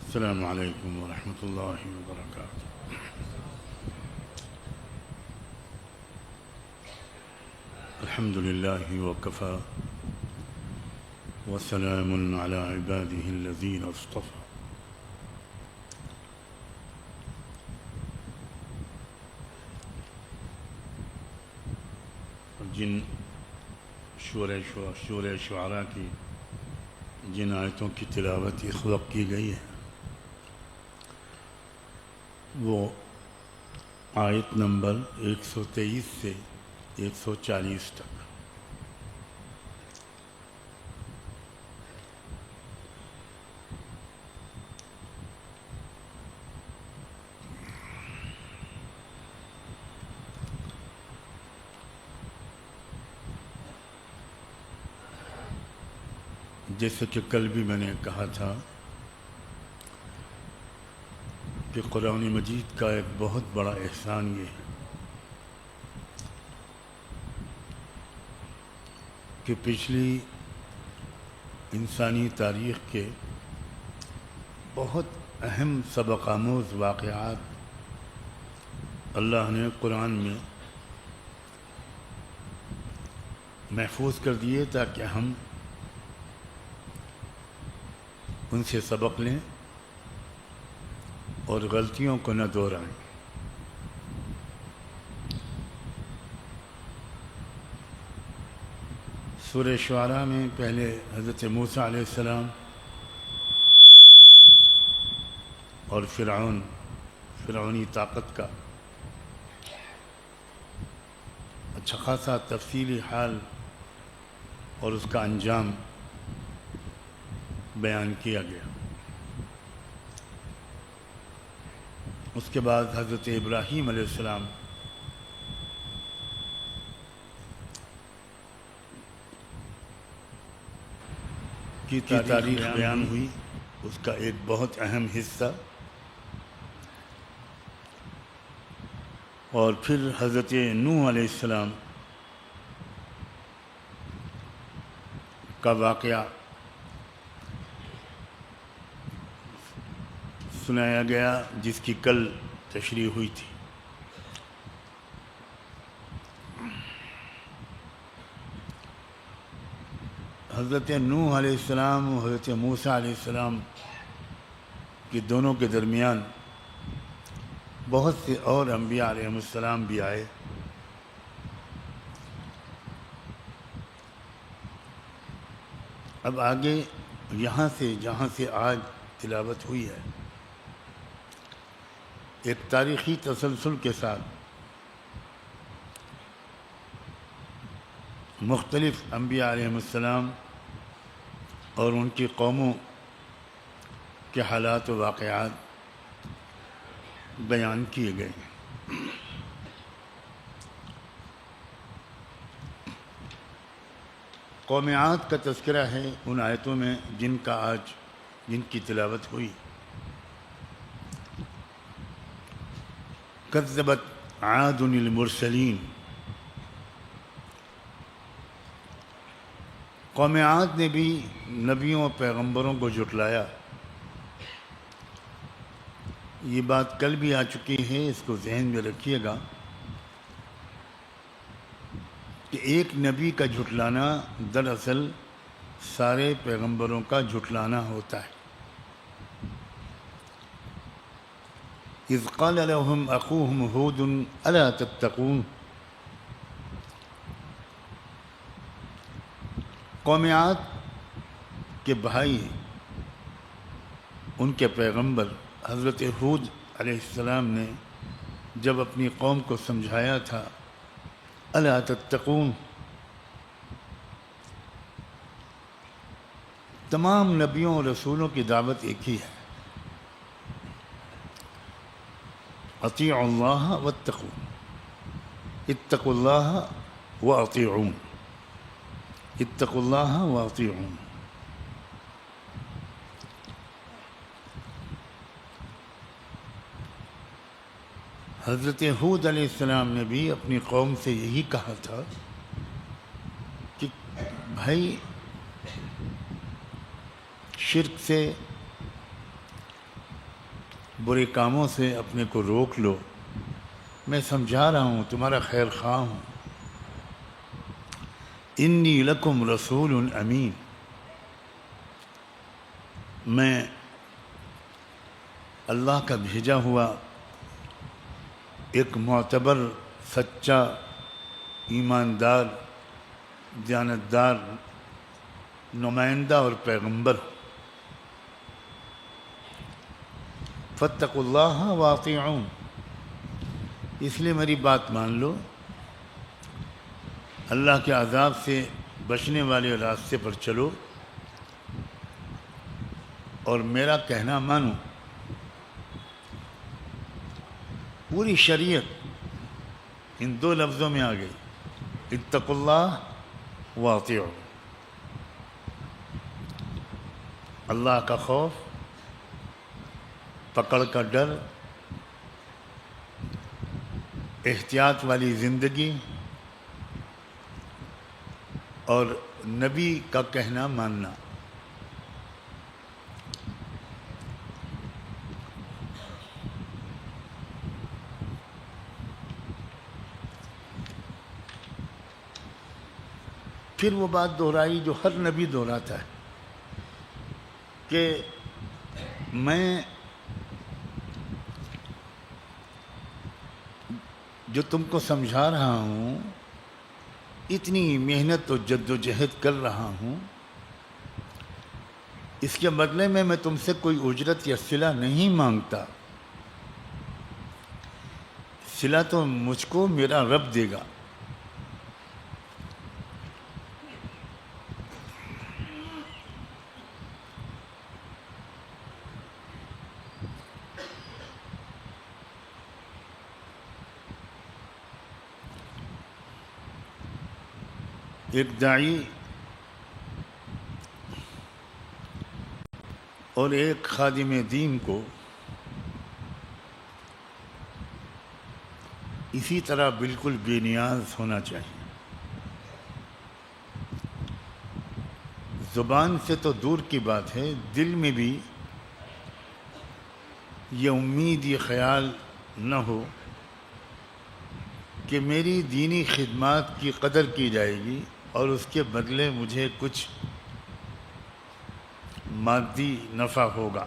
السلام علیکم ورحمۃ اللہ وبرکاتہ۔ الحمد للہ وکفی وسلام علی عبادہ الذین اصطفی۔ جن شورۂ شعراء کی جن آیتوں کی تلاوت اس وقت کی گئی ہے وہ آیت نمبر 123 سے 140 تک۔ جیسے کہ کل بھی میں نے کہا تھا کہ قرآن مجید کا ایک بہت بڑا احسان یہ ہے کہ پچھلی انسانی تاریخ کے بہت اہم سبق آموز واقعات اللہ نے قرآن میں محفوظ کر دیے تاکہ ہم ان سے سبق لیں اور غلطیوں کو نہ دہرائیں۔ سورہ شعراء میں پہلے حضرت موسیٰ علیہ السلام اور فرعونی طاقت کا اچھا خاصا تفصیلی حال اور اس کا انجام بیان کیا گیا۔ اس کے بعد حضرت ابراہیم علیہ السلام کی تاریخ بیان ہوئی، اس کا ایک بہت اہم حصہ، اور پھر حضرت نوح علیہ السلام کا واقعہ سنایا گیا جس کی کل تشریح ہوئی تھی۔ حضرت نوح علیہ السلام و حضرت موسیٰ علیہ السلام کے دونوں کے درمیان بہت سے اور انبیاء علیہ السلام بھی آئے۔ اب آگے یہاں سے جہاں سے آج تلاوت ہوئی ہے، ایک تاریخی تسلسل کے ساتھ مختلف انبیاء علیہ السلام اور ان کی قوموں کے حالات و واقعات بیان کیے گئے ہیں۔ قوم عاد کا تذکرہ ہے ان آیتوں میں جن کی تلاوت ہوئی۔ کذبت عاد المرسلین، قوم عاد نے بھی نبیوں و پیغمبروں کو جھٹلایا۔ یہ بات کل بھی آ چکی ہے، اس کو ذہن میں رکھیے گا کہ ایک نبی کا جھٹلانا دراصل سارے پیغمبروں کا جھٹلانا ہوتا ہے۔ اذ قال لهم اخوهم ہود الا تتقون، قوم عاد کے بھائی ان کے پیغمبر حضرت ہود علیہ السلام نے جب اپنی قوم کو سمجھایا تھا، الا تتقون، تمام نبیوں اور رسولوں کی دعوت ایک ہی ہے، اطیعوا اللہ واتقون، اتقوا اللہ واطیعون، اتقوا اللہ واطیعون۔ حضرت ہود علیہ السلام نے بھی اپنی قوم سے یہی کہا تھا کہ بھائی شرک سے، برے کاموں سے اپنے کو روک لو، میں سمجھا رہا ہوں، تمہارا خیر خواہ ہوں۔ انی لکم رسول امین، میں اللہ کا بھیجا ہوا ایک معتبر، سچا، ایماندار، دیانتدار نمائندہ اور پیغمبر۔ فاتقوا اللہ واطیعون، اس لیے میری بات مان لو، اللہ کے عذاب سے بچنے والے راستے پر چلو اور میرا کہنا مانو۔ پوری شریعت ان دو لفظوں میں آ گئی، اتقوا اللہ واطیعوا، اللہ کا خوف، پکڑ کا ڈر، احتیاط والی زندگی اور نبی کا کہنا ماننا۔ پھر وہ بات دہرائی جو ہر نبی دہراتا ہے کہ میں جو تم کو سمجھا رہا ہوں، اتنی محنت و جد و جہد کر رہا ہوں، اس کے بدلے میں تم سے کوئی اجرت یا صلہ نہیں مانگتا، صلہ تو مجھ کو میرا رب دے گا۔ ایک داعی اور ایک خادم دین کو اسی طرح بالکل بے نیاز ہونا چاہیے. زبان سے تو دور کی بات ہے، دل میں بھی یہ امید، یہ خیال نہ ہو کہ میری دینی خدمات کی قدر کی جائے گی اور اس کے بدلے مجھے کچھ مادی نفع ہوگا.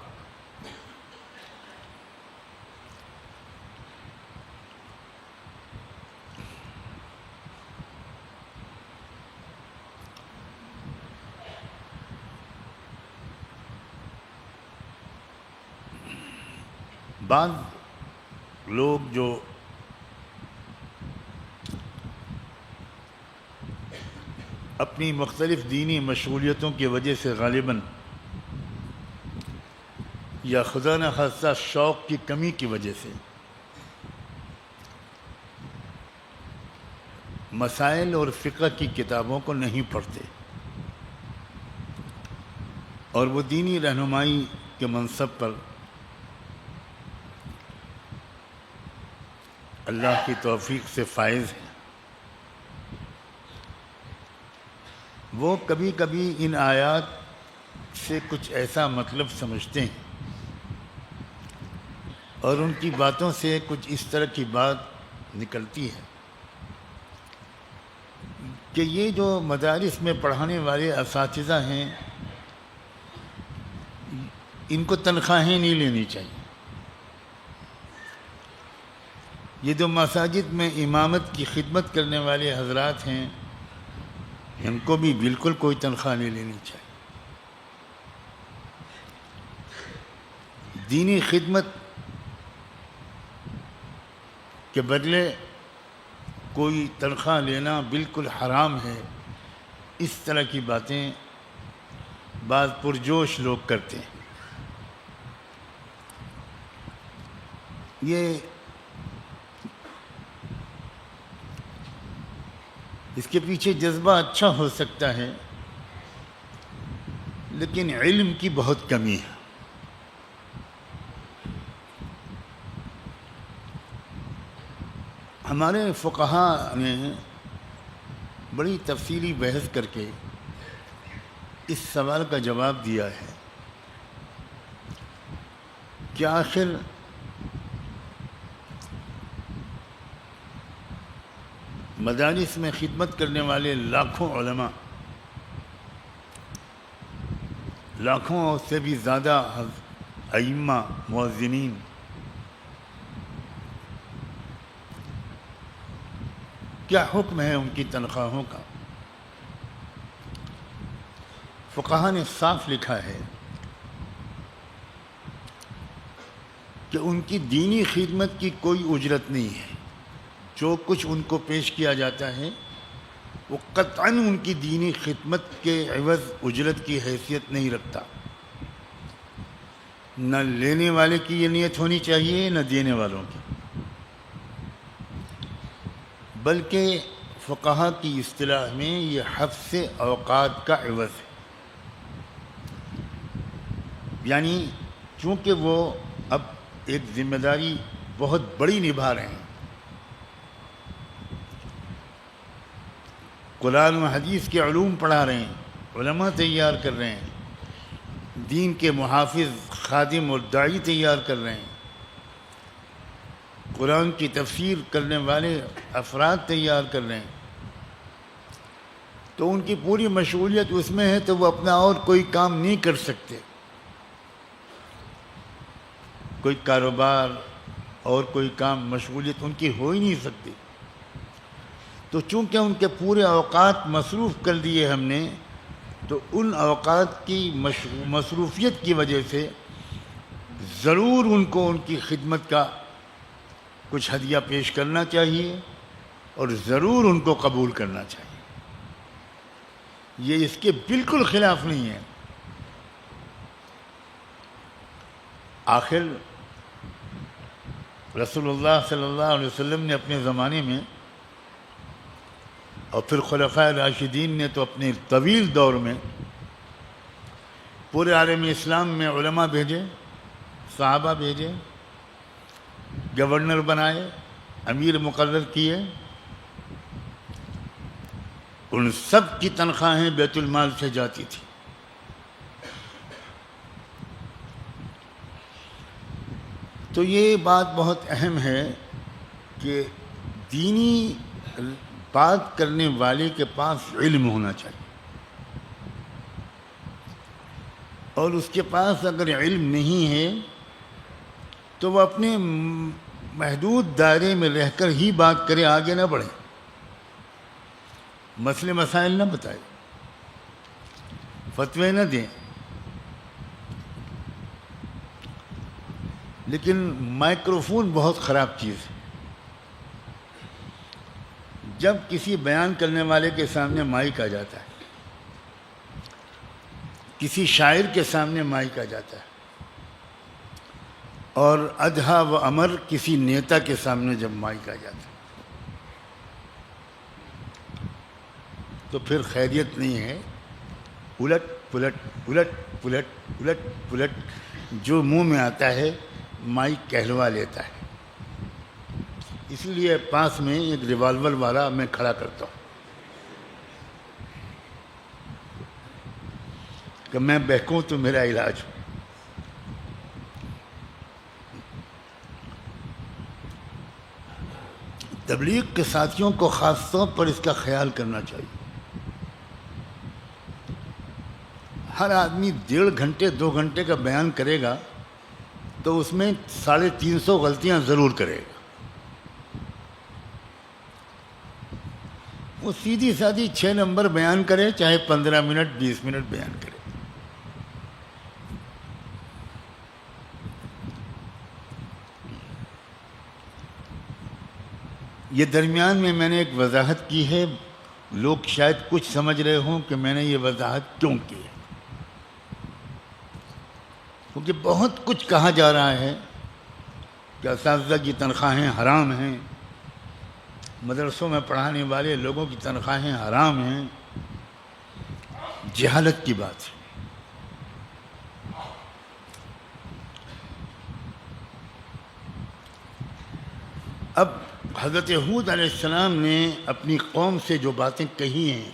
بعض لوگ جو اپنی مختلف دینی مشغولیتوں کی وجہ سے غالباً یا خدا نخواستہ شوق کی کمی کی وجہ سے مسائل اور فقہ کی کتابوں کو نہیں پڑھتے اور وہ دینی رہنمائی کے منصب پر اللہ کی توفیق سے فائز ہیں. وہ کبھی کبھی ان آیات سے کچھ ایسا مطلب سمجھتے ہیں اور ان کی باتوں سے کچھ اس طرح کی بات نکلتی ہے کہ یہ جو مدارس میں پڑھانے والے اساتذہ ہیں ان کو تنخواہیں نہیں لینی چاہیے. یہ جو مساجد میں امامت کی خدمت کرنے والے حضرات ہیں ان کو بھی بالکل کوئی تنخواہ نہیں لینی چاہیے. دینی خدمت کے بدلے کوئی تنخواہ لینا بالکل حرام ہے. اس طرح کی باتیں بعض پرجوش لوگ کرتے ہیں. یہ اس کے پیچھے جذبہ اچھا ہو سکتا ہے لیکن علم کی بہت کمی ہے. ہمارے فقہاء نے بڑی تفصیلی بحث کر کے اس سوال کا جواب دیا ہے کہ آخر مدارس میں خدمت کرنے والے لاکھوں علماء، لاکھوں سے بھی زیادہ ائمہ، مؤذنین، کیا حکم ہے ان کی تنخواہوں کا؟ فقہاء نے صاف لکھا ہے کہ ان کی دینی خدمت کی کوئی اجرت نہیں ہے. جو کچھ ان کو پیش کیا جاتا ہے وہ قطعاً ان کی دینی خدمت کے عوض اجرت کی حیثیت نہیں رکھتا. نہ لینے والے کی یہ نیت ہونی چاہیے نہ دینے والوں کی، بلکہ فقہاء کی اصطلاح میں یہ حفظ اوقات کا عوض ہے. یعنی چونکہ وہ اب ایک ذمہ داری بہت بڑی نبھا رہے ہیں، قرآن و حدیث کے علوم پڑھا رہے ہیں، علماء تیار کر رہے ہیں، دین کے محافظ، خادم اور داعی تیار کر رہے ہیں، قرآن کی تفسیر کرنے والے افراد تیار کر رہے ہیں، تو ان کی پوری مشغولیت اس میں ہے تو وہ اپنا اور کوئی کام نہیں کر سکتے. کوئی کاروبار اور کوئی کام، مشغولیت ان کی ہو ہی نہیں سکتی. تو چونکہ ان کے پورے اوقات مصروف کر دیے ہم نے، تو ان اوقات کی مصروفیت کی وجہ سے ضرور ان کو ان کی خدمت کا کچھ ہدیہ پیش کرنا چاہیے اور ضرور ان کو قبول کرنا چاہیے. یہ اس کے بالکل خلاف نہیں ہے. آخر رسول اللہ صلی اللہ علیہ وسلم نے اپنے زمانے میں اور پھر خلفائے راشدین نے تو اپنے طویل دور میں پورے عالم اسلام میں علماء بھیجے، صحابہ بھیجے، گورنر بنائے، امیر مقرر کیے، ان سب کی تنخواہیں بیت المال سے جاتی تھی۔ تو یہ بات بہت اہم ہے کہ دینی بات کرنے والے کے پاس علم ہونا چاہیے، اور اس کے پاس اگر علم نہیں ہے تو وہ اپنے محدود دائرے میں رہ کر ہی بات کرے، آگے نہ بڑھے، مسئلے مسائل نہ بتائے، فتوے نہ دیں۔ لیکن مائکروفون بہت خراب چیز ہے۔ جب کسی بیان کرنے والے کے سامنے مائک آ جاتا ہے، کسی شاعر کے سامنے مائک آ جاتا ہے، اور ادھا و امر کسی نیتا کے سامنے جب مائک آ جاتا ہے، تو پھر خیریت نہیں ہے۔ الٹ پلٹ الٹ پلٹ الٹ پلٹ جو منہ میں آتا ہے مائک کہلوا لیتا ہے۔ اس لیے پاس میں ایک ریوالور والا میں کھڑا کرتا ہوں کہ میں بہکوں تو میرا علاج ہو۔ تبلیغ کے ساتھیوں کو خاص طور پر اس کا خیال کرنا چاہیے۔ ہر آدمی 1.5 گھنٹے 2 گھنٹے کا بیان کرے گا تو اس میں 350 غلطیاں ضرور کرے گا۔ وہ سیدھی سادھی 6 نمبر بیان کرے، چاہے 15 منٹ 20 منٹ بیان کرے۔ یہ درمیان میں نے ایک وضاحت کی ہے، لوگ شاید کچھ سمجھ رہے ہوں کہ میں نے یہ وضاحت کیوں کی ہے، کیونکہ بہت کچھ کہا جا رہا ہے کہ اساتذہ کی تنخواہیں حرام ہیں، مدرسوں میں پڑھانے والے لوگوں کی تنخواہیں حرام ہیں۔ جہالت کی بات ہے۔ اب حضرت ہود علیہ السلام نے اپنی قوم سے جو باتیں کہی ہیں،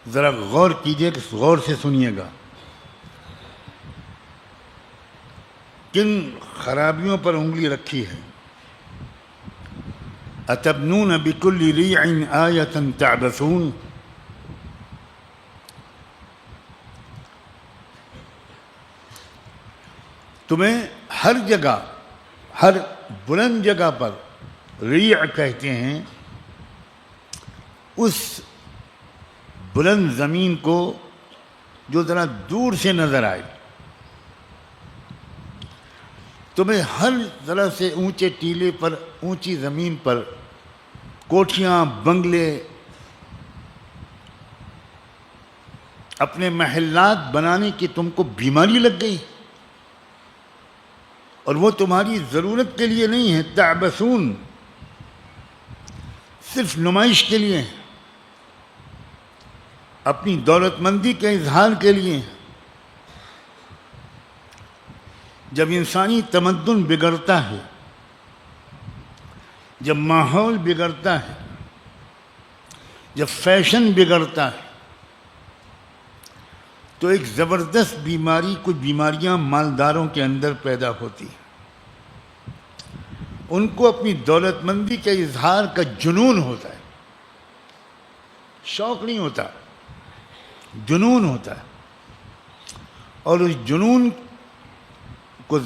ذرا غور کیجئے، غور سے سنیے گا۔ کن خرابیوں پر انگلی رکھی ہے؟ اتبنون بکل ریع آیۃ تعبثون، تمہیں ہر جگہ، ہر بلند جگہ پر، ریع کہتے ہیں اس بلند زمین کو جو ذرا دور سے نظر آئے، تمہیں ہر طرح سے اونچے ٹیلے پر، اونچی زمین پر کوٹھیاں، بنگلے، اپنے محلات بنانے کی تم کو بیماری لگ گئی، اور وہ تمہاری ضرورت کے لیے نہیں ہے، تعبثون، صرف نمائش کے لیے، اپنی دولت مندی کے اظہار کے لیے۔ جب انسانی تمدن بگڑتا ہے، جب ماحول بگڑتا ہے، جب فیشن بگڑتا ہے، تو ایک زبردست بیماری، کچھ بیماریاں مالداروں کے اندر پیدا ہوتی ہیں۔ ان کو اپنی دولت مندی کے اظہار کا جنون ہوتا ہے، شوق نہیں ہوتا، جنون ہوتا ہے۔ اور اس جنون کو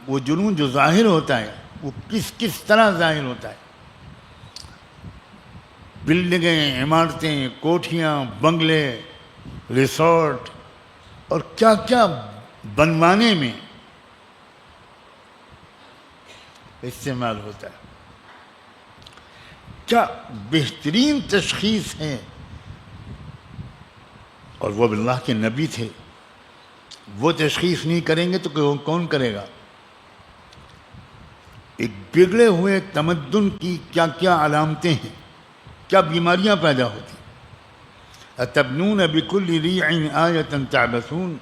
وہ جنون جو ظاہر ہوتا ہے، وہ کس طرح ظاہر ہوتا ہے؟ بلڈنگیں، عمارتیں، کوٹھیاں، بنگلے، ریسورٹ اور کیا کیا بنوانے میں استعمال ہوتا ہے۔ کیا بہترین تشخیص ہے، اور وہ اللہ کے نبی تھے، وہ تشخیص نہیں کریں گے تو کون کرے گا؟ ایک بگڑے ہوئے تمدن کی کیا کیا علامتیں ہیں، کیا بیماریاں پیدا ہوتی ہیں۔ اتبنون بکل ریع آیۃ تعبثون.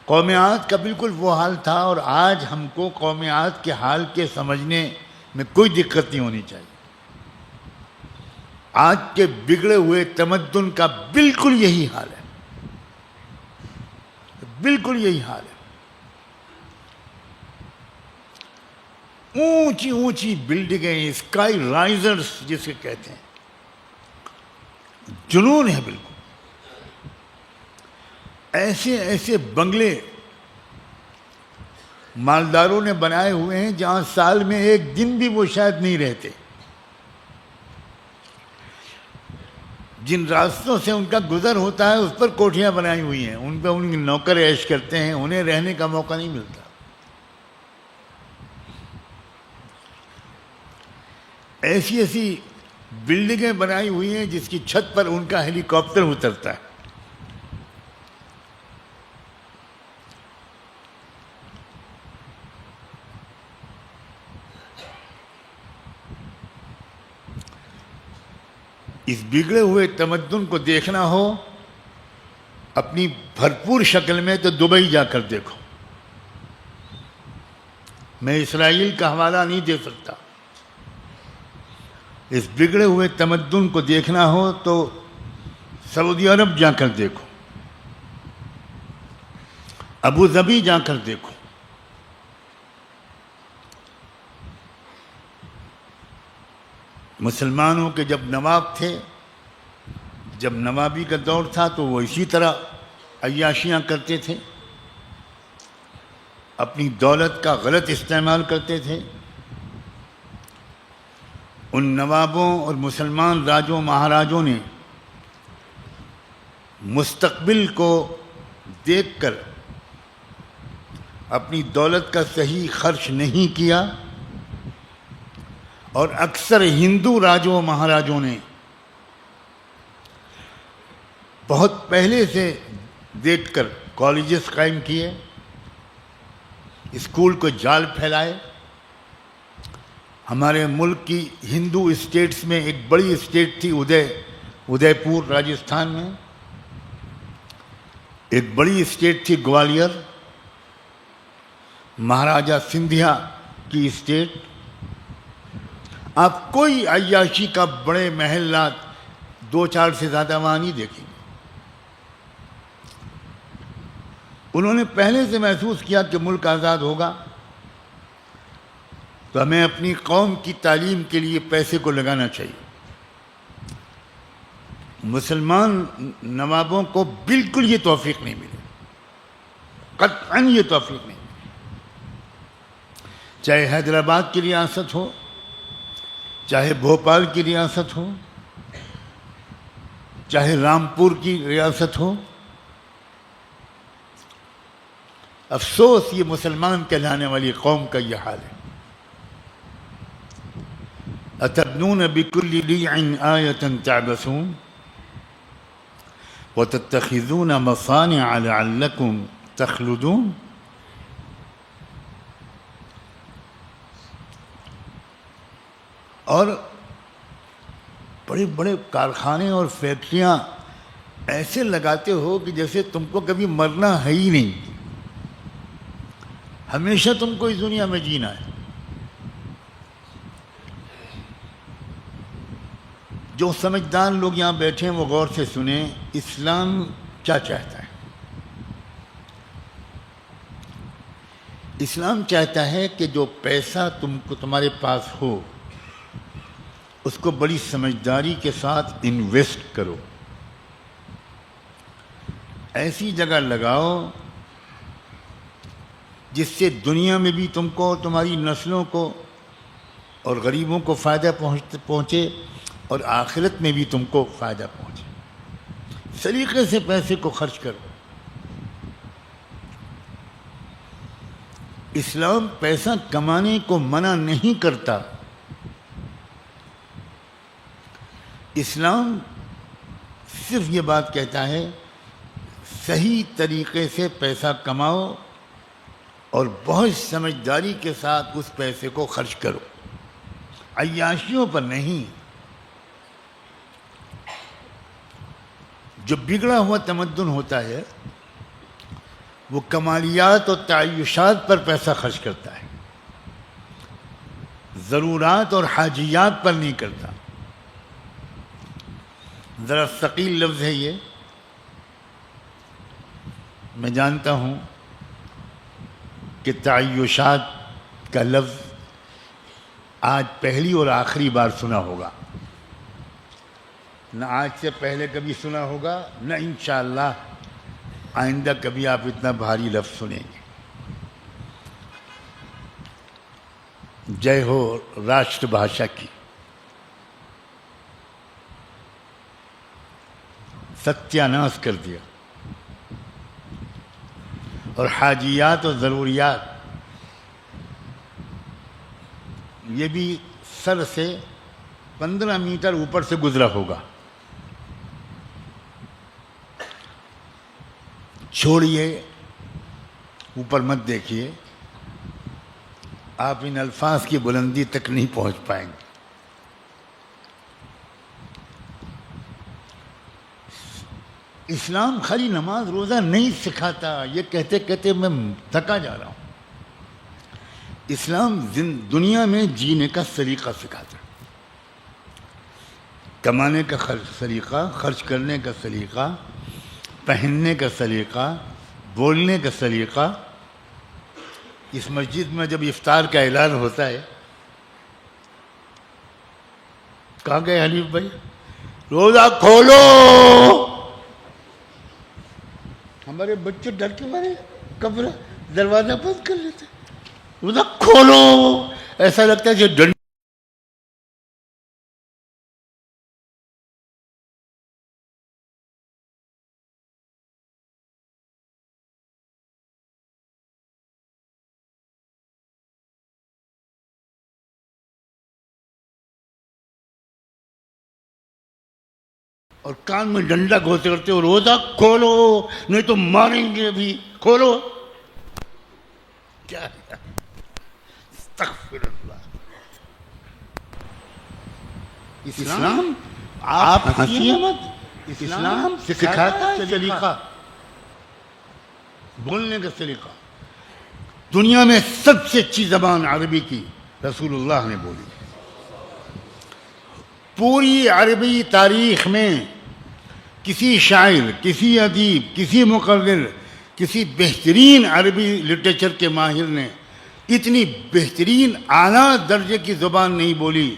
قوم عاد کا بالکل وہ حال تھا، اور آج ہم کو قوم عاد کے حال کے سمجھنے میں کوئی دقت نہیں ہونی چاہیے. آج کے بگڑے ہوئے تمدن کا بالکل یہی حال ہے، بالکل یہی حال ہے. اونچی اونچی بلڈنگیں، اسکائی رائزرز جسے کہتے ہیں، جنون ہے بالکل. ایسے ایسے بنگلے مالداروں نے بنائے ہوئے ہیں جہاں سال میں ایک دن بھی وہ شاید نہیں رہتے. جن راستوں سے ان کا گزر ہوتا ہے اس پر کوٹھیاں بنائی ہوئی ہیں، ان پہ ان کے نوکر عیش کرتے ہیں، انہیں رہنے کا موقع نہیں ملتا. ایسی ایسی بلڈنگیں بنائی ہوئی ہیں جس کی چھت پر ان کا ہیلی کاپٹر اترتا ہے. اس بگڑے ہوئے تمدن کو دیکھنا ہو اپنی بھرپور شکل میں تو دبئی جا کر دیکھو. میں اسرائیل کا حوالہ نہیں دے سکتا. اس بگڑے ہوئے تمدن کو دیکھنا ہو تو سعودی عرب جا کر دیکھو، ابو ظبی جا کر دیکھو. مسلمانوں کے جب نواب تھے، جب نوابی کا دور تھا تو وہ اسی طرح عیاشیاں کرتے تھے، اپنی دولت کا غلط استعمال کرتے تھے. ان نوابوں اور مسلمان راجوں مہاراجوں نے مستقبل کو دیکھ کر اپنی دولت کا صحیح خرچ نہیں کیا، اور اکثر ہندو راجوں و مہاراجوں نے بہت پہلے سے دیکھ کر کالجز قائم کیے، اسکول کو جال پھیلائے. ہمارے ملک کی ہندو اسٹیٹس میں ایک بڑی اسٹیٹ تھی ادے پور راجستھان میں، ایک بڑی اسٹیٹ تھی گوالیر، مہاراجہ سندھیا کی اسٹیٹ. آپ کوئی عیاشی کا بڑے محلات 2-4 سے زیادہ وہاں نہیں دیکھیں گے. انہوں نے پہلے سے محسوس کیا کہ ملک آزاد ہوگا تو ہمیں اپنی قوم کی تعلیم کے لیے پیسے کو لگانا چاہیے. مسلمان نوابوں کو بالکل یہ توفیق نہیں ملی، قطعاً یہ توفیق نہیں ملی. چاہے حیدرآباد کی ریاست ہو، چاہے بھوپال کی ریاست ہو، چاہے رامپور کی ریاست ہو. افسوس یہ مسلمان کہلانے والی قوم کا یہ حال ہے. اتبنون بکل ریع آیۃ تعبثون وتتخذون مصانع لعلکم تخلدون. اور بڑے بڑے کارخانے اور فیکٹریاں ایسے لگاتے ہو کہ جیسے تم کو کبھی مرنا ہے ہی نہیں، ہمیشہ تم کو اس دنیا میں جینا ہے. جو سمجھدار لوگ یہاں بیٹھے ہیں وہ غور سے سنیں، اسلام کیا چاہتا ہے. اسلام چاہتا ہے کہ جو پیسہ تمہارے پاس ہو اس کو بڑی سمجھداری کے ساتھ انویسٹ کرو، ایسی جگہ لگاؤ جس سے دنیا میں بھی تم کو، تمہاری نسلوں کو اور غریبوں کو فائدہ پہنچے، اور آخرت میں بھی تم کو فائدہ پہنچے. سلیقے سے پیسے کو خرچ کرو. اسلام پیسہ کمانے کو منع نہیں کرتا. اسلام صرف یہ بات کہتا ہے صحیح طریقے سے پیسہ کماؤ اور بہت سمجھداری کے ساتھ اس پیسے کو خرچ کرو، عیاشیوں پر نہیں. جو بگڑا ہوا تمدن ہوتا ہے وہ کمالیات اور تعیشات پر پیسہ خرچ کرتا ہے، ضرورات اور حاجیات پر نہیں کرتا۔ ذرا ثقیل لفظ ہے یہ، میں جانتا ہوں کہ تعیشات کا لفظ آج پہلی اور آخری بار سنا ہوگا، نہ آج سے پہلے کبھی سنا ہوگا، نہ انشاءاللہ آئندہ کبھی آپ اتنا بھاری لفظ سنیں گے۔ جے ہو راشٹر بھاشا کی، ستیاناش کر دیا، اور حاجیات اور ضروریات یہ بھی سر سے 15 میٹر اوپر سے گزرا ہوگا۔ چھوڑیے، اوپر مت دیکھیے، آپ ان الفاظ کی بلندی تک نہیں پہنچ پائیں گے۔ اسلام خالی نماز روزہ نہیں سکھاتا، یہ کہتے کہتے میں تھکا جا رہا ہوں۔ اسلام دنیا میں جینے کا سلیقہ سکھاتا ہے، کمانے کا سلیقہ، خرچ کرنے کا سلیقہ، پہننے کا سلیقہ، بولنے کا سلیقہ۔ اس مسجد میں جب افطار کا اعلان ہوتا ہے، کہاں گئے حنیف بھائی؟ روزہ کھولو، ہمارے بچے ڈر کے مارے کمرہ دروازہ بند کر لیتے، روزہ کھولو، ایسا لگتا ہے کہ ڈنڈ۔ اور کان میں ڈنڈا گھوسے کرتے ہو، روزہ کھولو نہیں تو ماریں گے بھی، کھولو۔ کیا ہے؟ استغفر اللہ۔ اسلام آپ ہنسیے مت، اسلام سکھاتا ہے سلیقہ، بولنے کا سلیقہ۔ دنیا میں سب سے اچھی زبان عربی کی رسول اللہ نے بولی۔ پوری عربی تاریخ میں کسی شاعر، کسی ادیب، کسی مقرر، کسی بہترین عربی لٹریچر کے ماہر نے اتنی بہترین اعلیٰ درجے کی زبان نہیں بولی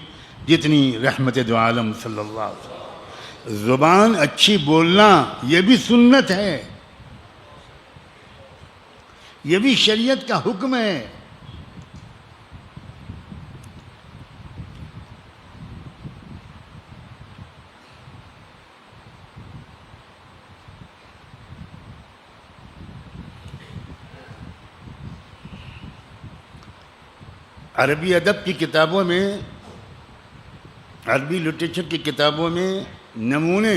جتنی رحمت دو عالم صلی اللہ علیہ وسلم۔ زبان اچھی بولنا یہ بھی سنت ہے، یہ بھی شریعت کا حکم ہے۔ عربی ادب کی کتابوں میں، عربی لٹریچر کی کتابوں میں نمونے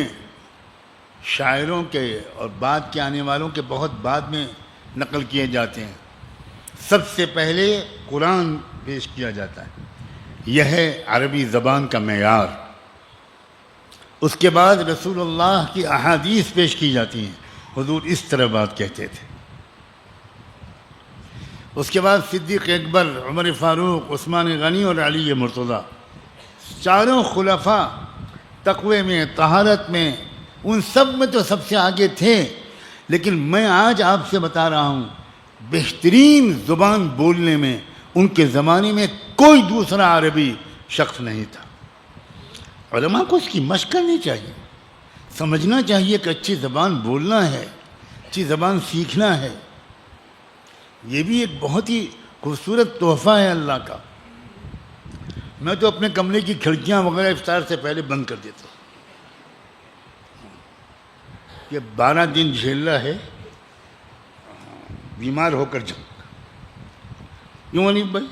شاعروں کے اور بعد کے آنے والوں کے بہت بعد میں نقل کیے جاتے ہیں۔ سب سے پہلے قرآن پیش کیا جاتا ہے، یہ ہے عربی زبان کا معیار۔ اس کے بعد رسول اللہ کی احادیث پیش کی جاتی ہیں، حضور اس طرح بات کہتے تھے۔ اس کے بعد صدیق اکبر، عمر فاروق، عثمان غنی اور علی مرتضیٰ، چاروں خلفاء تقوی میں، طہارت میں، ان سب میں تو سب سے آگے تھے۔ لیکن میں آج آپ سے بتا رہا ہوں، بہترین زبان بولنے میں ان کے زمانے میں کوئی دوسرا عربی شخص نہیں تھا۔ علماء کو اس کی مشق کرنی چاہیے، سمجھنا چاہیے کہ اچھی زبان بولنا ہے، اچھی زبان سیکھنا ہے۔ یہ بھی ایک بہت ہی خوبصورت تحفہ ہے اللہ کا۔ میں تو اپنے کمرے کی کھڑکیاں وغیرہ افطار سے پہلے بند کر دیتا ہوں۔ یہ 12 دن جھیلنا ہے، بیمار ہو کر جاؤں گا۔ کیوں انیف بھائی؟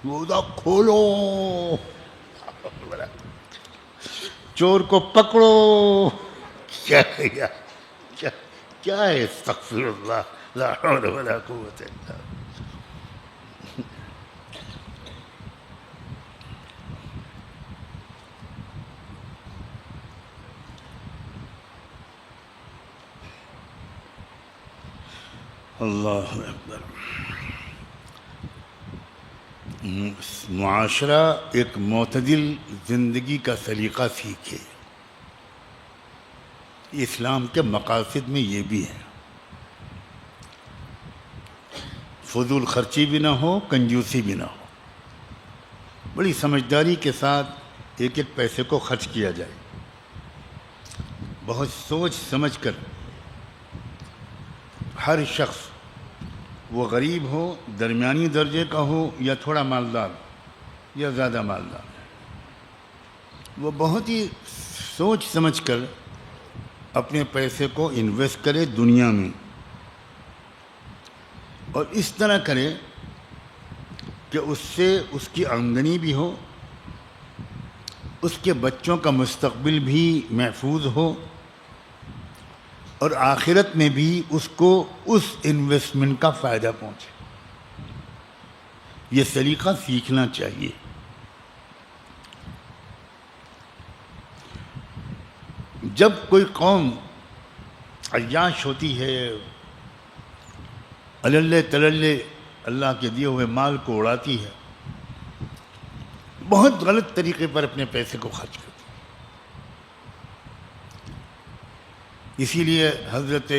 روزہ کھولو، چور کو پکڑو۔ کیا ہے؟ استغفر اللہ، لا حول ولا قوت الا باللہ۔ اللہ اکبر. معاشرہ ایک معتدل زندگی کا سلیقہ سیکھے. اسلام کے مقاصد میں یہ بھی ہے. فضول خرچی بھی نہ ہو، کنجوسی بھی نہ ہو. بڑی سمجھداری کے ساتھ ایک ایک پیسے کو خرچ کیا جائے. بہت سوچ سمجھ کر ہر شخص، وہ غریب ہو، درمیانی درجے کا ہو، یا تھوڑا مالدار یا زیادہ مالدار، وہ بہت ہی سوچ سمجھ کر اپنے پیسے کو انویسٹ کرے دنیا میں، اور اس طرح کرے کہ اس سے اس کی آمدنی بھی ہو، اس کے بچوں کا مستقبل بھی محفوظ ہو، اور آخرت میں بھی اس کو اس انویسٹمنٹ کا فائدہ پہنچے. یہ سلیقہ سیکھنا چاہیے. جب کوئی قوم عیاش ہوتی ہے، اللہ تللے اللہ کے دیے ہوئے مال کو اڑاتی ہے، بہت غلط طریقے پر اپنے پیسے کو خرچ کرتی ہے. اسی لیے حضرت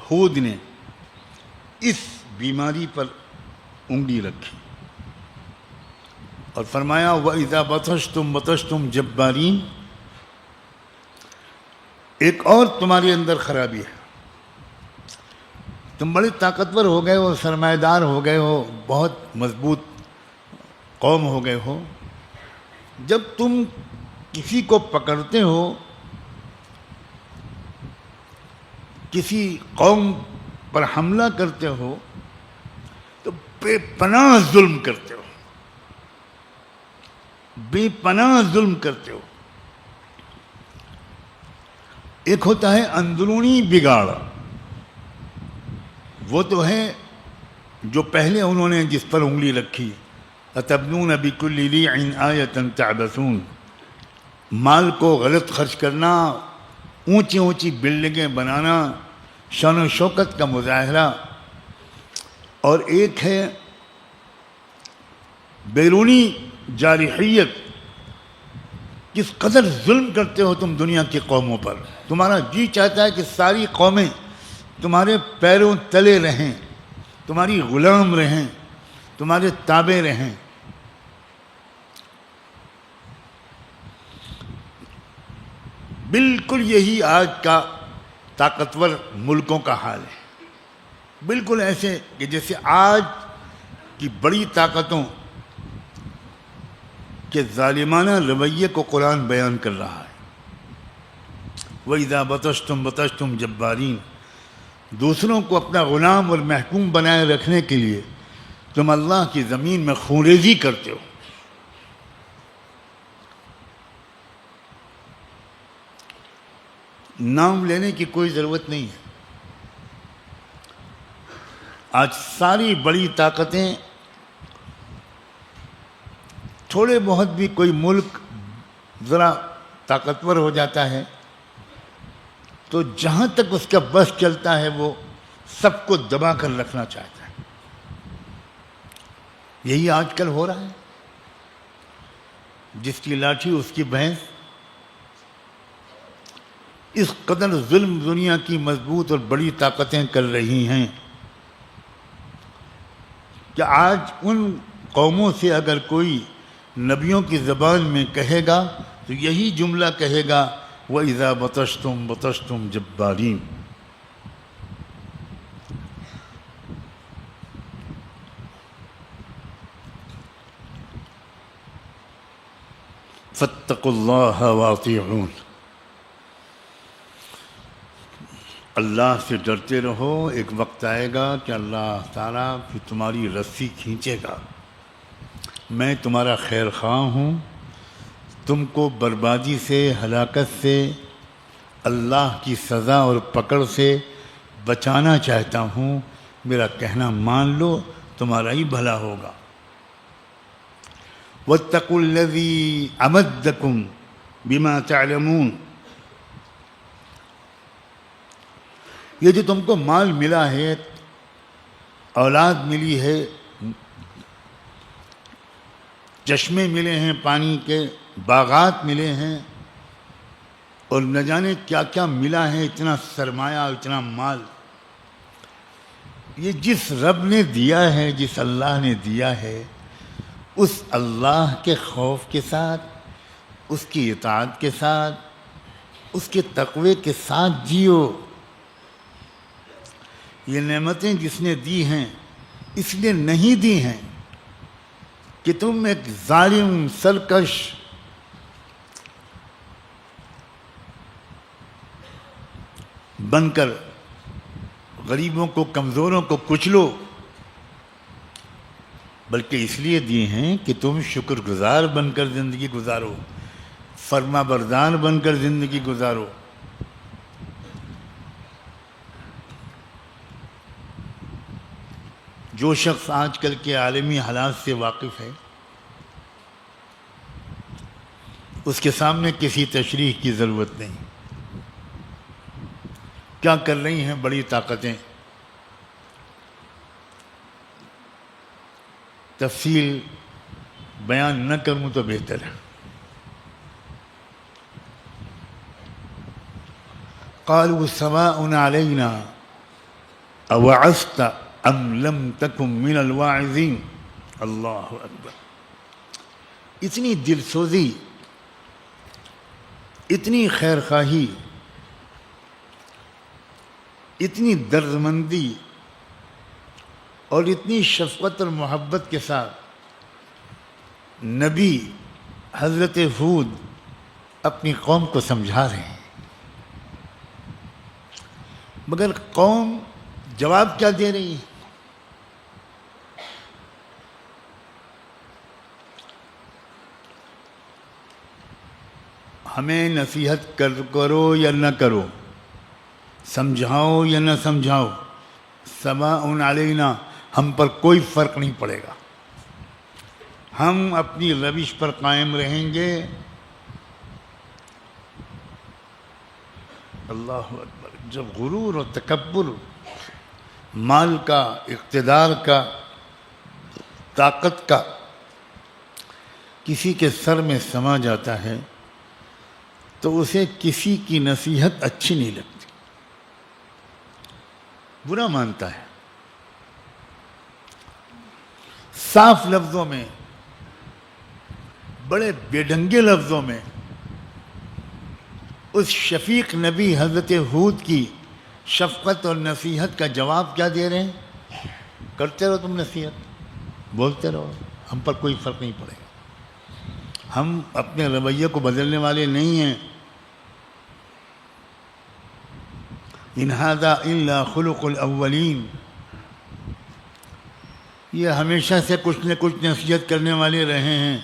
ہود نے اس بیماری پر انگلی رکھی اور فرمایا وَإِذَا بَطَشْتُمْ بَطَشْتُمْ جَبَّارِينَ. ایک اور تمہارے اندر خرابی ہے. تم بڑے طاقتور ہو گئے ہو، سرمایہ دار ہو گئے ہو، بہت مضبوط قوم ہو گئے ہو. جب تم کسی کو پکڑتے ہو، کسی قوم پر حملہ کرتے ہو، تو بے پناہ ظلم کرتے ہو، بے پناہ ظلم کرتے ہو. ایک ہوتا ہے اندرونی بگاڑ، وہ تو ہے جو پہلے انہوں نے جس پر انگلی رکھی، أَتَبْنُونَ بِكُلِّ رِيعٍ آيَةً تَعْبَثُونَ. مال کو غلط خرچ کرنا، اونچی اونچی بلڈنگیں بنانا، شان و شوکت کا مظاہرہ. اور ایک ہے بیرونی جارحیت. کس قدر ظلم کرتے ہو تم دنیا کی قوموں پر. تمہارا جی چاہتا ہے کہ ساری قومیں تمہارے پیروں تلے رہیں، تمہاری غلام رہیں، تمہارے تابع رہیں. بالکل یہی آج کا طاقتور ملکوں کا حال ہے. بالکل ایسے کہ جیسے آج کی بڑی طاقتوں کے ظالمانہ رویے کو قرآن بیان کر رہا ہے. وَإِذَا بَطَشْتُمْ بَطَشْتُمْ جَبَّارِينَ. دوسروں کو اپنا غلام اور محکوم بنائے رکھنے کے لیے تم اللہ کی زمین میں خونریزی کرتے ہو. نام لینے کی کوئی ضرورت نہیں ہے. آج ساری بڑی طاقتیں، تھوڑے بہت بھی کوئی ملک ذرا طاقتور ہو جاتا ہے تو جہاں تک اس کا بس چلتا ہے وہ سب کو دبا کر رکھنا چاہتا ہے. یہی آج کل ہو رہا ہے. جس کی لاٹھی اس کی بھینس. اس قدر ظلم دنیا کی مضبوط اور بڑی طاقتیں کر رہی ہیں کہ آج ان قوموں سے اگر کوئی نبیوں کی زبان میں کہے گا تو یہی جملہ کہے گا وَإِذَا بَطَشْتُمْ بَطَشْتُمْ جَبَّارِينَ. فَاتَّقُوا اللَّهَ وَأَطِيعُونِ. اللہ سے ڈرتے رہو. ایک وقت آئے گا کہ اللہ تعالیٰ پھر تمہاری رسی کھینچے گا. میں تمہارا خیر خواہ ہوں. تم کو بربادی سے، ہلاکت سے، اللہ کی سزا اور پکڑ سے بچانا چاہتا ہوں. میرا کہنا مان لو، تمہارا ہی بھلا ہوگا. وَاتَّقُوا الَّذِي أَمَدَّكُمْ بِمَا تَعْلَمُونَ. یہ جو تم کو مال ملا ہے، اولاد ملی ہے، چشمے ملے ہیں پانی کے، باغات ملے ہیں، اور نہ جانے کیا کیا ملا ہے، اتنا سرمایہ، اتنا مال، یہ جس رب نے دیا ہے، جس اللہ نے دیا ہے، اس اللہ کے خوف کے ساتھ، اس کی اطاعت کے ساتھ، اس کے تقوی کے ساتھ جیو۔ یہ نعمتیں جس نے دی ہیں اس لیے نہیں دی ہیں کہ تم ایک ظالم، سرکش، بن کر غریبوں کو، کمزوروں کو کچلو، بلکہ اس لیے دیے ہیں کہ تم شکر گزار بن کر زندگی گزارو، فرما بردار بن کر زندگی گزارو۔ جو شخص آج کل کے عالمی حالات سے واقف ہے، اس کے سامنے کسی تشریح کی ضرورت نہیں۔ کیا کر رہی ہیں بڑی طاقتیں، تفصیل بیان نہ کروں تو بہتر ہے۔ قالوا سواء علینا اوعظت ام لم تکن من الواعظین۔ اللہ اکبر! اتنی دل سوزی، اتنی خیر خواہی، اتنی دردمندی اور اتنی شفقت اور محبت کے ساتھ نبی حضرت ہود اپنی قوم کو سمجھا رہے ہیں، مگر قوم جواب کیا دے رہی ہے؟ ہمیں نصیحت کرو یا نہ کرو، سمجھاؤ یا نہ سمجھاؤ، سواء علینا، ہم پر کوئی فرق نہیں پڑے گا، ہم اپنی روش پر قائم رہیں گے۔ اللہ اکبر! جب غرور اور تکبر، مال کا، اقتدار کا، طاقت کا کسی کے سر میں سما جاتا ہے تو اسے کسی کی نصیحت اچھی نہیں لگتی، برا مانتا ہے۔ صاف لفظوں میں، بڑے بے ڈھنگے لفظوں میں اس شفیق نبی حضرت ہود کی شفقت اور نصیحت کا جواب کیا دے رہے ہیں؟ کرتے رہو تم نصیحت، بولتے رہو، ہم پر کوئی فرق نہیں پڑے گا، ہم اپنے رویے کو بدلنے والے نہیں ہیں۔ ان ھذا الا خلق الاولین، یہ ہمیشہ سے کچھ نہ کچھ نصیحت کرنے والے رہے ہیں،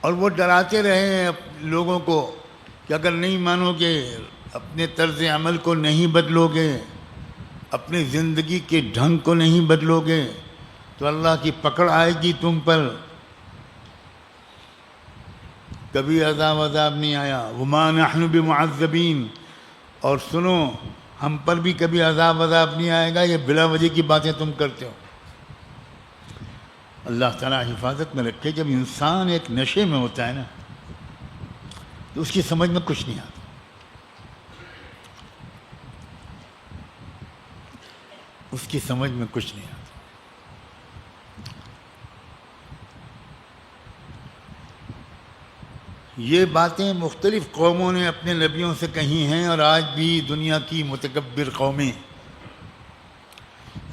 اور وہ ڈراتے رہے ہیں لوگوں کو کہ اگر نہیں مانو گے، اپنے طرز عمل کو نہیں بدلو گے، اپنی زندگی کے ڈھنگ کو نہیں بدلو گے تو اللہ کی پکڑ آئے گی تم پر۔ کبھی عذاب نہیں آیا، وما نحن بمعذبین، اور سنو ہم پر بھی کبھی عذاب نہیں آئے گا، یہ بلا وجہ کی باتیں تم کرتے ہو۔ اللہ تعالیٰ حفاظت میں رکھے، جب انسان ایک نشے میں ہوتا ہے نا تو اس کی سمجھ میں کچھ نہیں آتا، اس کی سمجھ میں کچھ نہیں آتا۔ یہ باتیں مختلف قوموں نے اپنے نبیوں سے کہی ہیں، اور آج بھی دنیا کی متکبر قومیں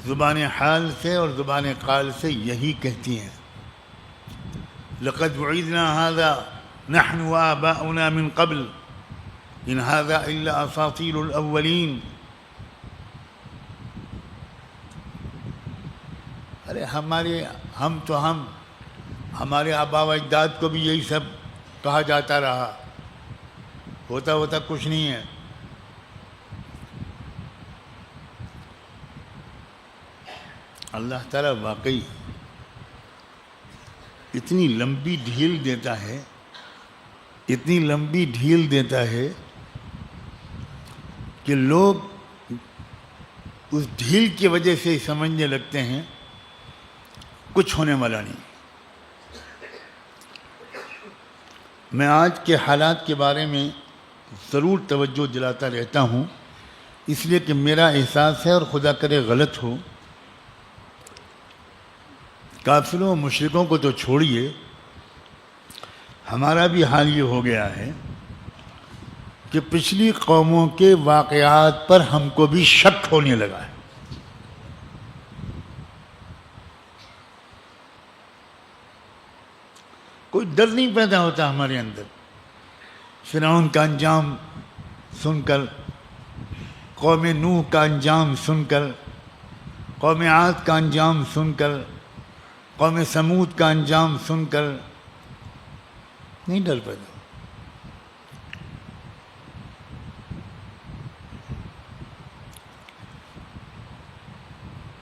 زبان حال سے اور زبان قال سے یہی کہتی ہیں، لقد وعدنا هذا نحن وآباؤنا من قبل ان هذا الا اساطیر الاولین۔ ارے ہمارے آبا و اجداد کو بھی یہی سب کہا جاتا رہا، ہوتا کچھ نہیں ہے۔ اللہ تعالیٰ واقعی اتنی لمبی ڈھیل دیتا ہے، اتنی لمبی ڈھیل دیتا ہے کہ لوگ اس ڈھیل کی وجہ سے سمجھنے لگتے ہیں کچھ ہونے والا نہیں. میں آج کے حالات کے بارے میں ضرور توجہ دلاتا رہتا ہوں، اس لیے کہ میرا احساس ہے، اور خدا کرے غلط ہو، کافروں و مشرکوں کو تو چھوڑیے، ہمارا بھی حال یہ ہو گیا ہے کہ پچھلی قوموں کے واقعات پر ہم کو بھی شک ہونے لگا ہے. کوئی ڈر نہیں پیدا ہوتا ہمارے اندر. فرعون کا انجام سن کر، قوم نوح کا انجام سن کر، قوم عاد کا انجام سن کر، قوم سمود کا انجام سن کر نہیں ڈر پیدا.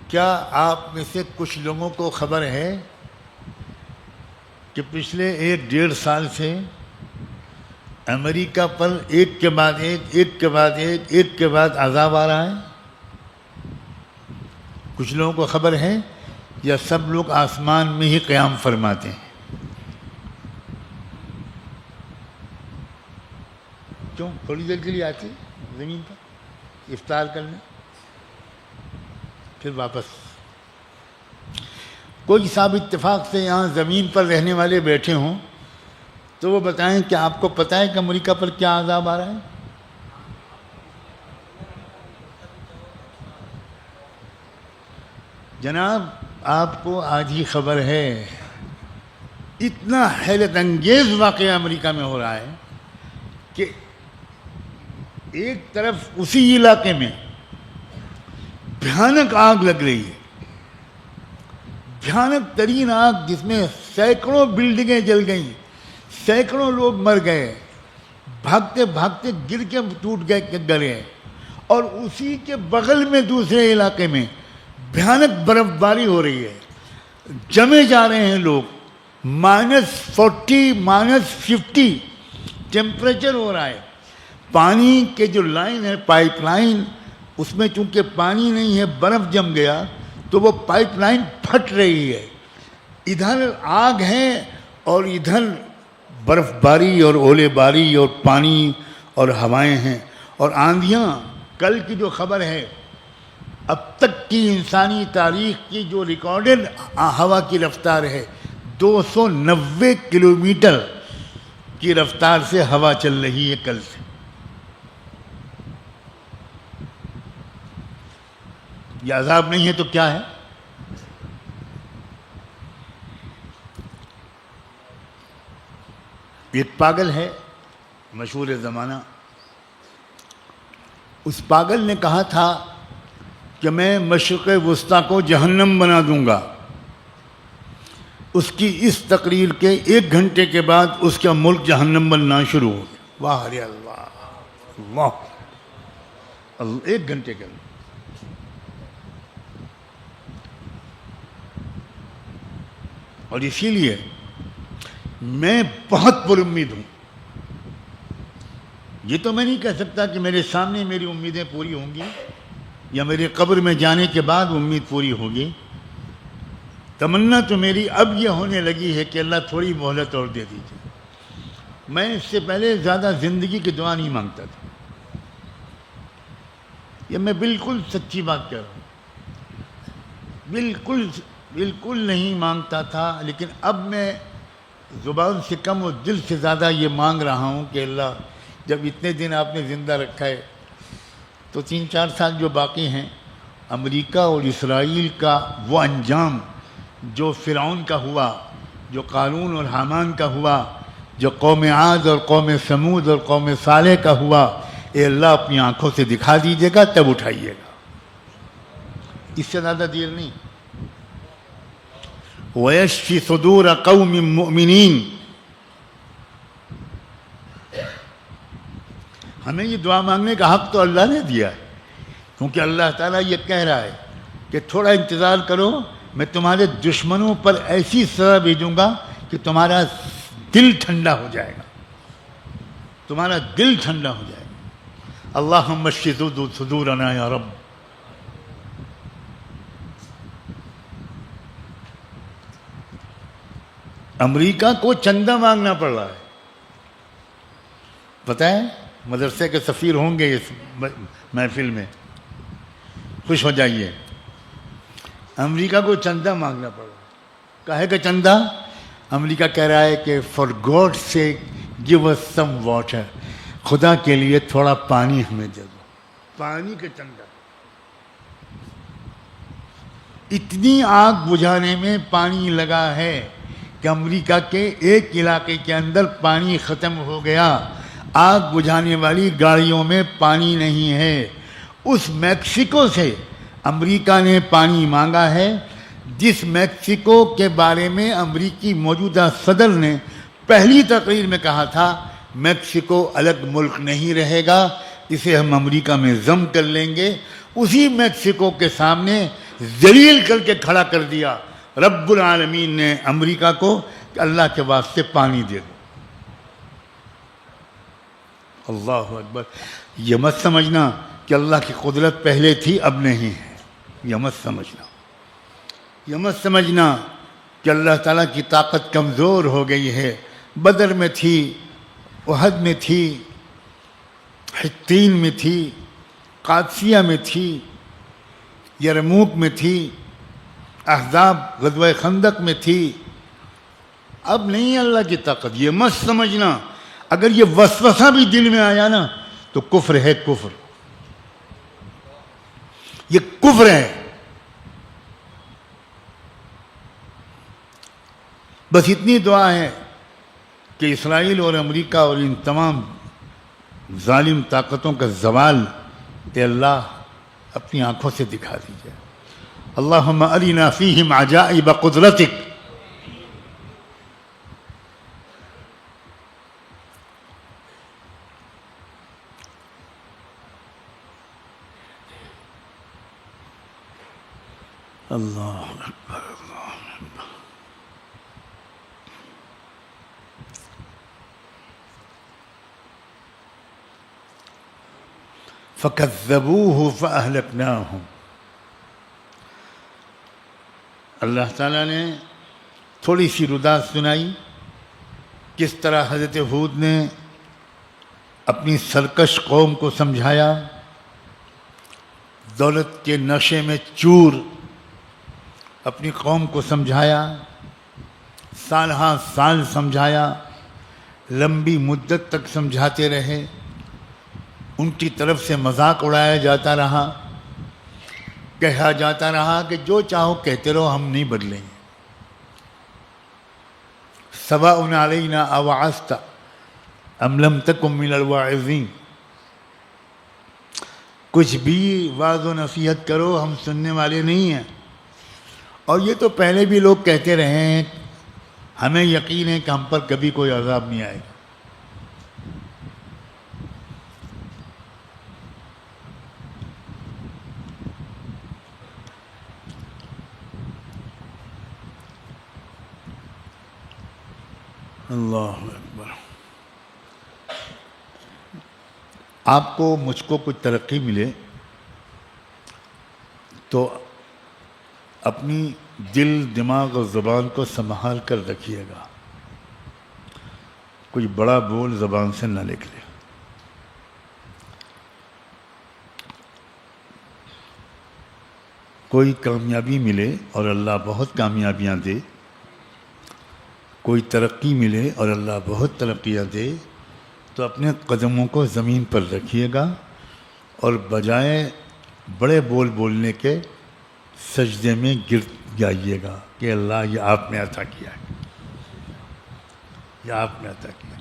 کیا آپ میں سے کچھ لوگوں کو خبر ہے کہ پچھلے 1-1.5 سال سے امریکہ پر ایک کے بعد ایک کے بعد عذاب آ رہا ہے؟ کچھ لوگوں کو خبر ہے یا سب لوگ آسمان میں ہی قیام فرماتے ہیں؟ کیوں تھوڑی دیر کے لیے آتی زمین پر افطار کرنے پھر واپس. کوئی صاحب اتفاق سے یہاں زمین پر رہنے والے بیٹھے ہوں تو وہ بتائیں کہ آپ کو پتہ ہے کہ امریکہ پر کیا عذاب آ رہا ہے؟ جناب آپ کو آج ہی خبر ہے، اتنا حیرت انگیز واقعہ امریکہ میں ہو رہا ہے کہ ایک طرف اسی علاقے میں بھیانک آگ لگ رہی ہے، بھیانک ترین آگ، جس میں سینکڑوں بلڈنگیں جل گئیں، سینکڑوں لوگ مر گئے، بھاگتے بھاگتے گر کے ٹوٹ گئے، اور اسی کے بغل میں دوسرے علاقے میں بھیانک برف باری ہو رہی ہے. جمے جا رہے ہیں لوگ، -40 -50 ٹیمپریچر ہو رہا ہے. پانی کے جو لائن ہے، پائپ لائن، اس میں چونکہ پانی نہیں ہے، برف جم گیا تو وہ پائپ لائن پھٹ رہی ہے. ادھر آگ ہے اور ادھر برف باری اور اولے باری اور پانی اور ہوائیں ہیں اور آندھیاں. کل کی جو خبر ہے، اب تک کی انسانی تاریخ کی جو ریکارڈڈ ہوا کی رفتار ہے، 290 کلومیٹر کی رفتار سے ہوا چل رہی ہے کل سے. یہ عذاب نہیں ہے تو کیا ہے؟ ایک پاگل ہے مشہور زمانہ، اس پاگل نے کہا تھا کہ میں مشرق وسطیٰ کو جہنم بنا دوں گا. اس کی اس تقریر کے 1 گھنٹے کے بعد اس کا ملک جہنم بننا شروع ہو گیا. واہ رے اللہ، اللہ، 1 گھنٹے کے بعد. اور اسی لیے میں بہت پر امید ہوں. یہ تو میں نہیں کہہ سکتا کہ میرے سامنے میری امیدیں پوری ہوں گی یا میرے قبر میں جانے کے بعد امید پوری ہوگی. تمنا تو میری اب یہ ہونے لگی ہے کہ اللہ تھوڑی مہلت اور دے دیجیے. میں اس سے پہلے زیادہ زندگی کی دعا نہیں مانگتا تھا، یہ میں بالکل سچی بات کہہ رہا ہوں، بالکل نہیں مانگتا تھا. لیکن اب میں زبان سے کم اور دل سے زیادہ یہ مانگ رہا ہوں کہ اللہ، جب اتنے دن آپ نے زندہ رکھا ہے تو 3-4 سال جو باقی ہیں، امریکہ اور اسرائیل کا وہ انجام جو فرعون کا ہوا، جو قارون اور حامان کا ہوا، جو قوم عاد اور قوم سمود اور قوم صالح کا ہوا، اے اللہ اپنی آنکھوں سے دکھا دیجیے گا، تب اٹھائیے گا. اس سے زیادہ دیر نہیں. وَيَشْفِ صُدُورَ قَوْمٍ مُؤْمِنِينَ. ہمیں یہ دعا مانگنے کا حق تو اللہ نے دیا ہے، کیونکہ اللہ تعالیٰ یہ کہہ رہا ہے کہ تھوڑا انتظار کرو، میں تمہارے دشمنوں پر ایسی سزا بھیجوں گا کہ تمہارا دل ٹھنڈا ہو جائے گا، تمہارا دل ٹھنڈا ہو جائے گا. اللہم اشف صدورنا یا رب. امریکہ کو چندہ مانگنا پڑ رہا ہے. پتہ ہے مدرسے کے سفیر ہوں گے اس محفل میں, خوش ہو جائیے. امریکہ کو چندہ مانگنا پڑ رہا ہے. کہے کہ چندہ؟ امریکہ کہہ رہا ہے کہ for God sake give us some water, خدا کے لیے تھوڑا پانی ہمیں دے دو. پانی کا چندہ. اتنی آگ بجھانے میں پانی لگا ہے کہ امریکہ کے ایک علاقے کے اندر پانی ختم ہو گیا. آگ بجھانے والی گاڑیوں میں پانی نہیں ہے. اس میکسیکو سے امریکہ نے پانی مانگا ہے, جس میکسیکو کے بارے میں امریکی موجودہ صدر نے پہلی تقریر میں کہا تھا میکسیکو الگ ملک نہیں رہے گا, اسے ہم امریکہ میں ضم کر لیں گے. اسی میکسیکو کے سامنے ذلیل کر کے کھڑا کر دیا رب العالمین نے امریکہ کو کہ اللہ کے واسطے پانی دے دو. اللہ اکبر. یہ مت سمجھنا کہ اللہ کی قدرت پہلے تھی اب نہیں ہے. یہ مت سمجھنا. یہ مت سمجھنا کہ اللہ تعالیٰ کی طاقت کمزور ہو گئی ہے. بدر میں تھی, احد میں تھی, حطین میں تھی, قادسیہ میں تھی, یرموک میں تھی, احزاب غزوہ خندق میں تھی. اب نہیں اللہ کی طاقت. یہ مت سمجھنا. اگر یہ وسوسہ بھی دل میں آیا نا تو کفر ہے. کفر, یہ کفر ہے. بس اتنی دعا ہے کہ اسرائیل اور امریکہ اور ان تمام ظالم طاقتوں کا زوال اے اللہ اپنی آنکھوں سے دکھا دیجیے. اللہم ارنا فیہم عجائب قدرتک. اللہ اکبر. فَكَذَّبُوهُ فَأَهْلَكْنَاهُمْ. اللہ تعالیٰ نے تھوڑی سی رداعت سنائی کس طرح حضرت ہود نے اپنی سرکش قوم کو سمجھایا, دولت کے نشے میں چور اپنی قوم کو سمجھایا, سال ہاں سال سمجھایا, لمبی مدت تک سمجھاتے رہے. ان کی طرف سے مذاق اڑایا جاتا رہا, کہا جاتا رہا کہ جو چاہو کہتے رہو, ہم نہیں بدلیں گے. سواء علینا اوعظت ام لم تکن من الواعظین. کچھ بھی واعظ و نصیحت کرو ہم سننے والے نہیں ہیں. اور یہ تو پہلے بھی لوگ کہتے رہے ہیں, ہمیں یقین ہے کہ ہم پر کبھی کوئی عذاب نہیں آئے گا. اللہ اکبر. آپ کو مجھ کو کچھ ترقی ملے تو اپنی دل دماغ اور زبان کو سنبھال کر رکھیے گا, کچھ بڑا بول زبان سے نہ نکلے. کوئی کامیابی ملے اور اللہ بہت کامیابیاں دے, کوئی ترقی ملے اور اللہ بہت ترقیاں دے, تو اپنے قدموں کو زمین پر رکھیے گا اور بجائے بڑے بول بولنے کے سجدے میں گر جائیے گا کہ اللہ یہ آپ نے عطا کیا ہے, یہ آپ نے عطا کیا.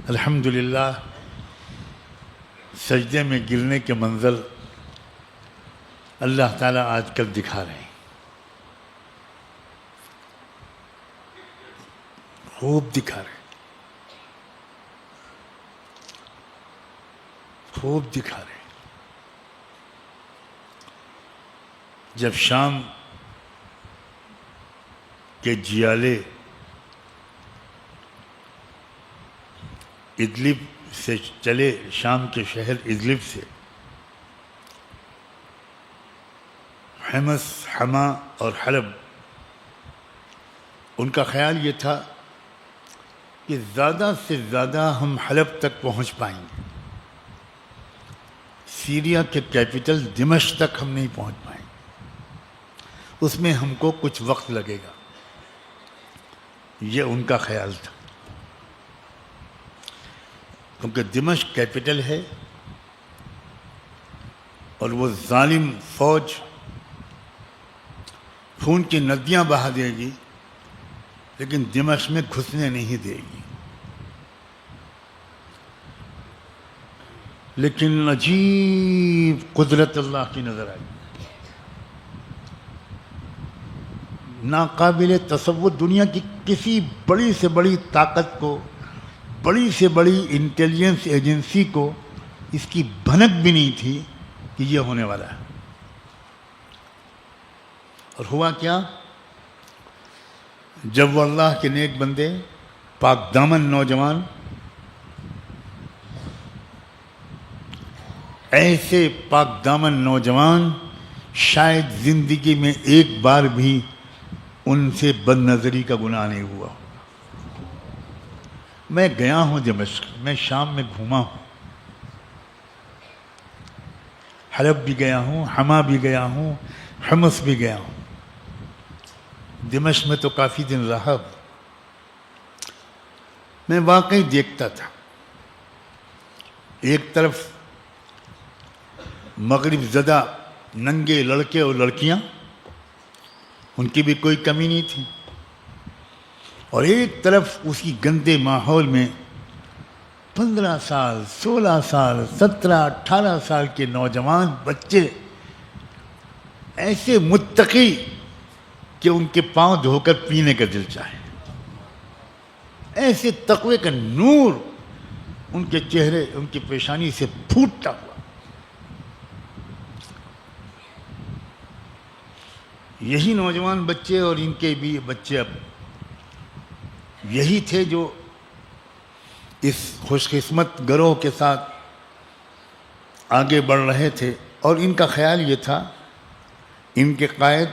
الحمدللہ سجدے میں گرنے کے منظر اللہ تعالیٰ آج کل دکھا رہے ہیں. خوب دکھا رہے ہیں, خوب دکھا رہے ہیں. جب شام کے جیالے ادلب سے چلے، شام کے شہر ادلب سے حمص، حما اور حلب، ان کا خیال یہ تھا کہ زیادہ سے زیادہ ہم حلب تک پہنچ پائیں گے، سیریا کے کیپٹل دمشق تک ہم نہیں پہنچ پائیں گے، اس میں ہم کو کچھ وقت لگے گا، یہ ان کا خیال تھا، کیونکہ دمشق کیپٹل ہے اور وہ ظالم فوج خون کی ندیاں بہا دے گی لیکن دمشق میں گھسنے نہیں دے گی۔ لیکن عجیب قدرت اللہ کی نظر آئی، ناقابل تصور، دنیا کی کسی بڑی سے بڑی طاقت کو، بڑی سے بڑی انٹیلیجنس ایجنسی کو اس کی بھنک بھی نہیں تھی کہ یہ ہونے والا ہے۔ اور ہوا کیا؟ جب وہ اللہ کے نیک بندے، پاک دامن نوجوان، ایسے پاک دامن نوجوان شاید زندگی میں ایک بار بھی ان سے بد نظری کا گناہ نہیں ہوا۔ میں گیا ہوں دمشق، میں شام میں گھوما ہوں، حلب بھی گیا ہوں، حما بھی گیا ہوں، حمص بھی گیا ہوں، دمشق میں تو کافی دن رہا۔ میں واقعی دیکھتا تھا، ایک طرف مغرب زدہ ننگے لڑکے اور لڑکیاں، ان کی بھی کوئی کمی نہیں تھی، اور ایک طرف اسی گندے ماحول میں 15 سال، 16 سال، 17، 18 سال کے نوجوان بچے ایسے متقی کہ ان کے پاؤں دھو کر پینے کا دل چاہے، ایسے تقوی کا نور ان کے چہرے، ان کی پیشانی سے پھوٹتا ہوا۔ یہی نوجوان بچے اور ان کے بھی بچے اب یہی تھے جو اس خوش قسمت گروہ کے ساتھ آگے بڑھ رہے تھے، اور ان کا خیال یہ تھا، ان کے قائد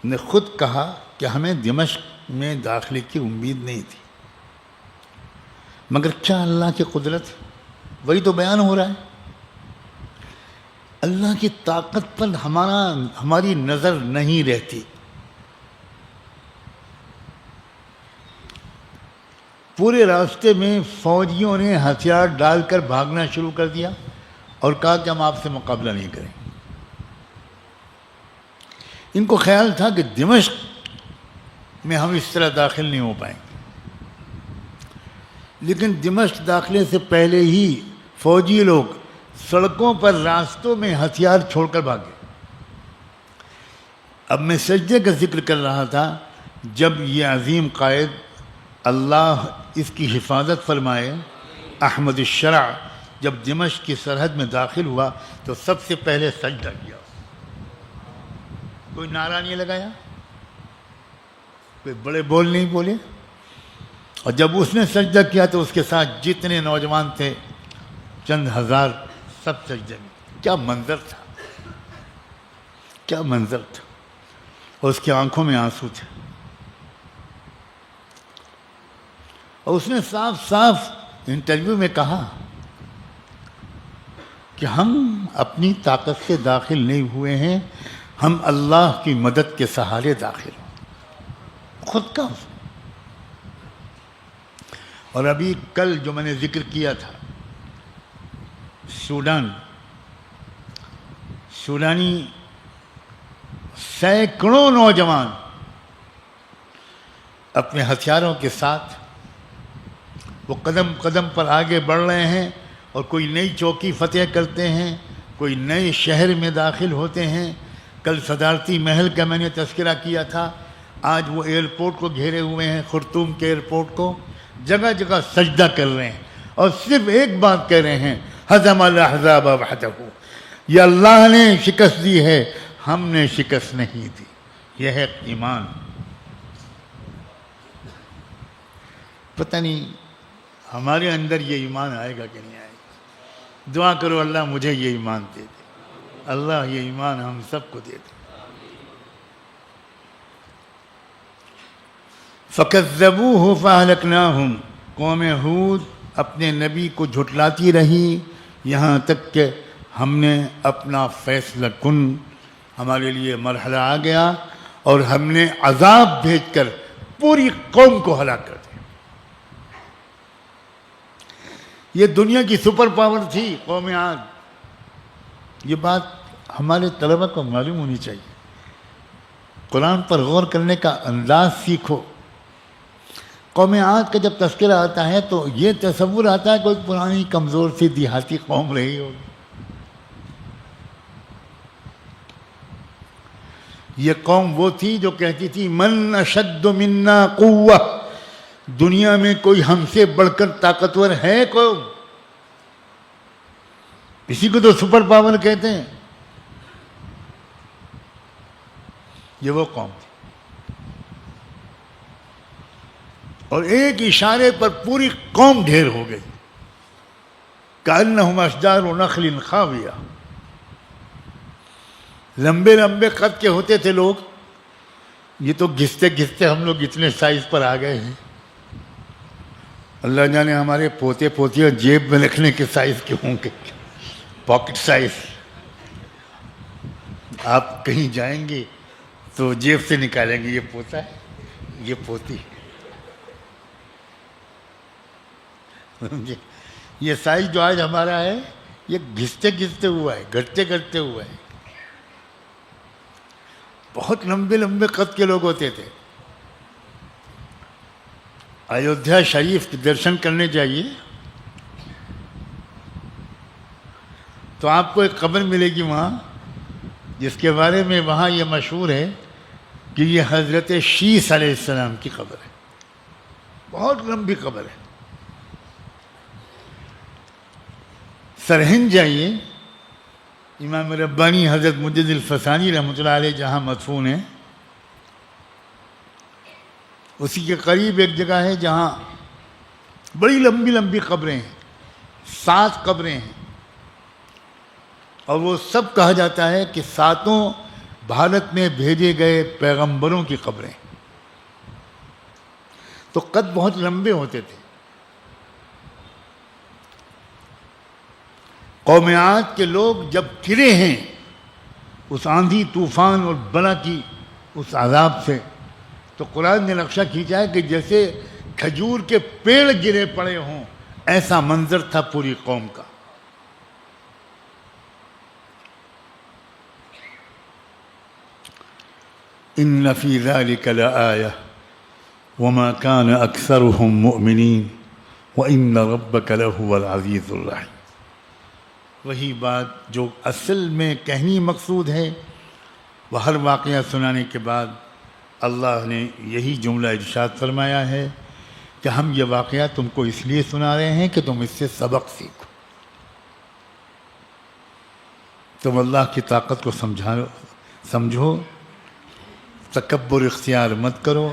نے خود کہا کہ ہمیں دمشق میں داخلے کی امید نہیں تھی، مگر کیا اللہ کی قدرت، وہی تو بیان ہو رہا ہے، اللہ کی طاقت پر ہماری نظر نہیں رہتی۔ پورے راستے میں فوجیوں نے ہتھیار ڈال کر بھاگنا شروع کر دیا اور کہا کہ ہم آپ سے مقابلہ نہیں کریں۔ ان کو خیال تھا کہ دمشق میں ہم اس طرح داخل نہیں ہو پائیں گے، لیکن دمشق داخلے سے پہلے ہی فوجی لوگ سڑکوں پر، راستوں میں ہتھیار چھوڑ کر بھاگے۔ اب میں سجدے کا ذکر کر رہا تھا، جب یہ عظیم قائد، اللہ اس کی حفاظت فرمائے، احمد الشرع، جب دمشق کی سرحد میں داخل ہوا تو سب سے پہلے سجدہ کیا، کوئی نعرہ نہیں لگایا، کوئی بڑے بول نہیں بولے، اور جب اس نے سجدہ کیا تو اس کے ساتھ جتنے نوجوان تھے، چند ہزار، سب سجدے میں۔ کیا منظر تھا، کیا منظر تھا، اور اس کی آنکھوں میں آنسو تھے، اور اس نے صاف صاف انٹرویو میں کہا کہ ہم اپنی طاقت سے داخل نہیں ہوئے ہیں، ہم اللہ کی مدد کے سہارے داخل ہیں، خود کا۔ اور ابھی کل جو میں نے ذکر کیا تھا، سوڈانی سینکڑوں نوجوان اپنے ہتھیاروں کے ساتھ وہ قدم قدم پر آگے بڑھ رہے ہیں، اور کوئی نئی چوکی فتح کرتے ہیں، کوئی نئے شہر میں داخل ہوتے ہیں۔ کل صدارتی محل کا میں نے تذکرہ کیا تھا، آج وہ ایئرپورٹ کو گھیرے ہوئے ہیں، خرطوم کے ایئرپورٹ کو، جگہ جگہ سجدہ کر رہے ہیں، اور صرف ایک بات کہہ رہے ہیں، ہزم الاحزاب وحدہ، یہ اللہ نے شکست دی ہے، ہم نے شکست نہیں دی۔ یہ ہے ایمان۔ پتہ نہیں ہمارے اندر یہ ایمان آئے گا کہ نہیں آئے گا؟ دعا کرو اللہ مجھے یہ ایمان دے دے، اللہ یہ ایمان ہم سب کو دے دے۔ فَكَذَّبُوهُ فَأَهْلَكْنَاهُمْ، قوم ہود اپنے نبی کو جھٹلاتی رہی یہاں تک کہ ہم نے اپنا فیصلہ کن، ہمارے لیے مرحلہ آ گیا اور ہم نے عذاب بھیج کر پوری قوم کو ہلاک کر دیا۔ یہ دنیا کی سپر پاور تھی قوم عاد۔ یہ بات ہمارے طلبہ کو معلوم ہونی چاہیے۔ قرآن پر غور کرنے کا انداز سیکھو۔ قوم عاد کا جب تذکرہ آتا ہے تو یہ تصور آتا ہے کوئی پرانی کمزور سی دیہاتی قوم رہی ہوگی۔ یہ قوم وہ تھی جو کہتی تھی من اشد منا قوہ، دنیا میں کوئی ہم سے بڑھ کر طاقتور ہے کوئی؟ اسی کو تو سپر پاور کہتے ہیں۔ یہ وہ قوم تھی، اور ایک اشارے پر پوری قوم ڈھیر ہو گئی۔ کأنہم اشجار نخل خاویہ، لمبے لمبے قد کے ہوتے تھے لوگ، یہ تو گھستے گھستے ہم لوگ اتنے سائز پر آ گئے ہیں۔ اللہ جانے ہمارے پوتے پوتیاں جیب میں رکھنے کے سائز کے ہوں گے، پاکٹ سائز۔ آپ کہیں جائیں گے تو جیب سے نکالیں گے، یہ پوتا ہے، یہ پوتی۔ یہ سائز جو آج ہمارا ہے یہ گھستے گھستے ہوا ہے، گھٹتے گھٹتے ہوا ہے۔ بہت لمبے لمبے قد کے لوگ ہوتے تھے۔ ایودھیا شریف کے درشن کرنے جائیے تو آپ کو ایک قبر ملے گی وہاں، جس کے بارے میں وہاں یہ مشہور ہے کہ یہ حضرت شیس علیہ السلام کی قبر ہے۔ بہت لمبی قبر ہے۔ سرہند جائیے، امام ربانی حضرت مجد الفسانی رحمۃ اللہ علیہ جہاں مدفون ہیں، اسی کے قریب ایک جگہ ہے جہاں بڑی لمبی لمبی قبریں ہیں، 7 قبریں ہیں، اور وہ سب کہا جاتا ہے کہ 7 بھارت میں بھیجے گئے پیغمبروں کی قبریں۔ تو قد بہت لمبے ہوتے تھے۔ قوم عاد کے لوگ جب گرے ہیں اس آندھی طوفان اور بلا کی اس عذاب سے، تو قرآن نے نقشہ کھینچا ہے کہ جیسے کھجور کے پیڑ گرے پڑے ہوں، ایسا منظر تھا پوری قوم کا۔ ان فی ذلک لآیہ وما کان اکثرهم مؤمنین وان ربک لہو العزیز الرحیم۔ وہی بات جو اصل میں کہنی مقصود ہے، وہ ہر واقعہ سنانے کے بعد اللہ نے یہی جملہ ارشاد فرمایا ہے کہ ہم یہ واقعہ تم کو اس لیے سنا رہے ہیں کہ تم اس سے سبق سیکھو، تم اللہ کی طاقت کو سمجھو، تکبر اختیار مت کرو،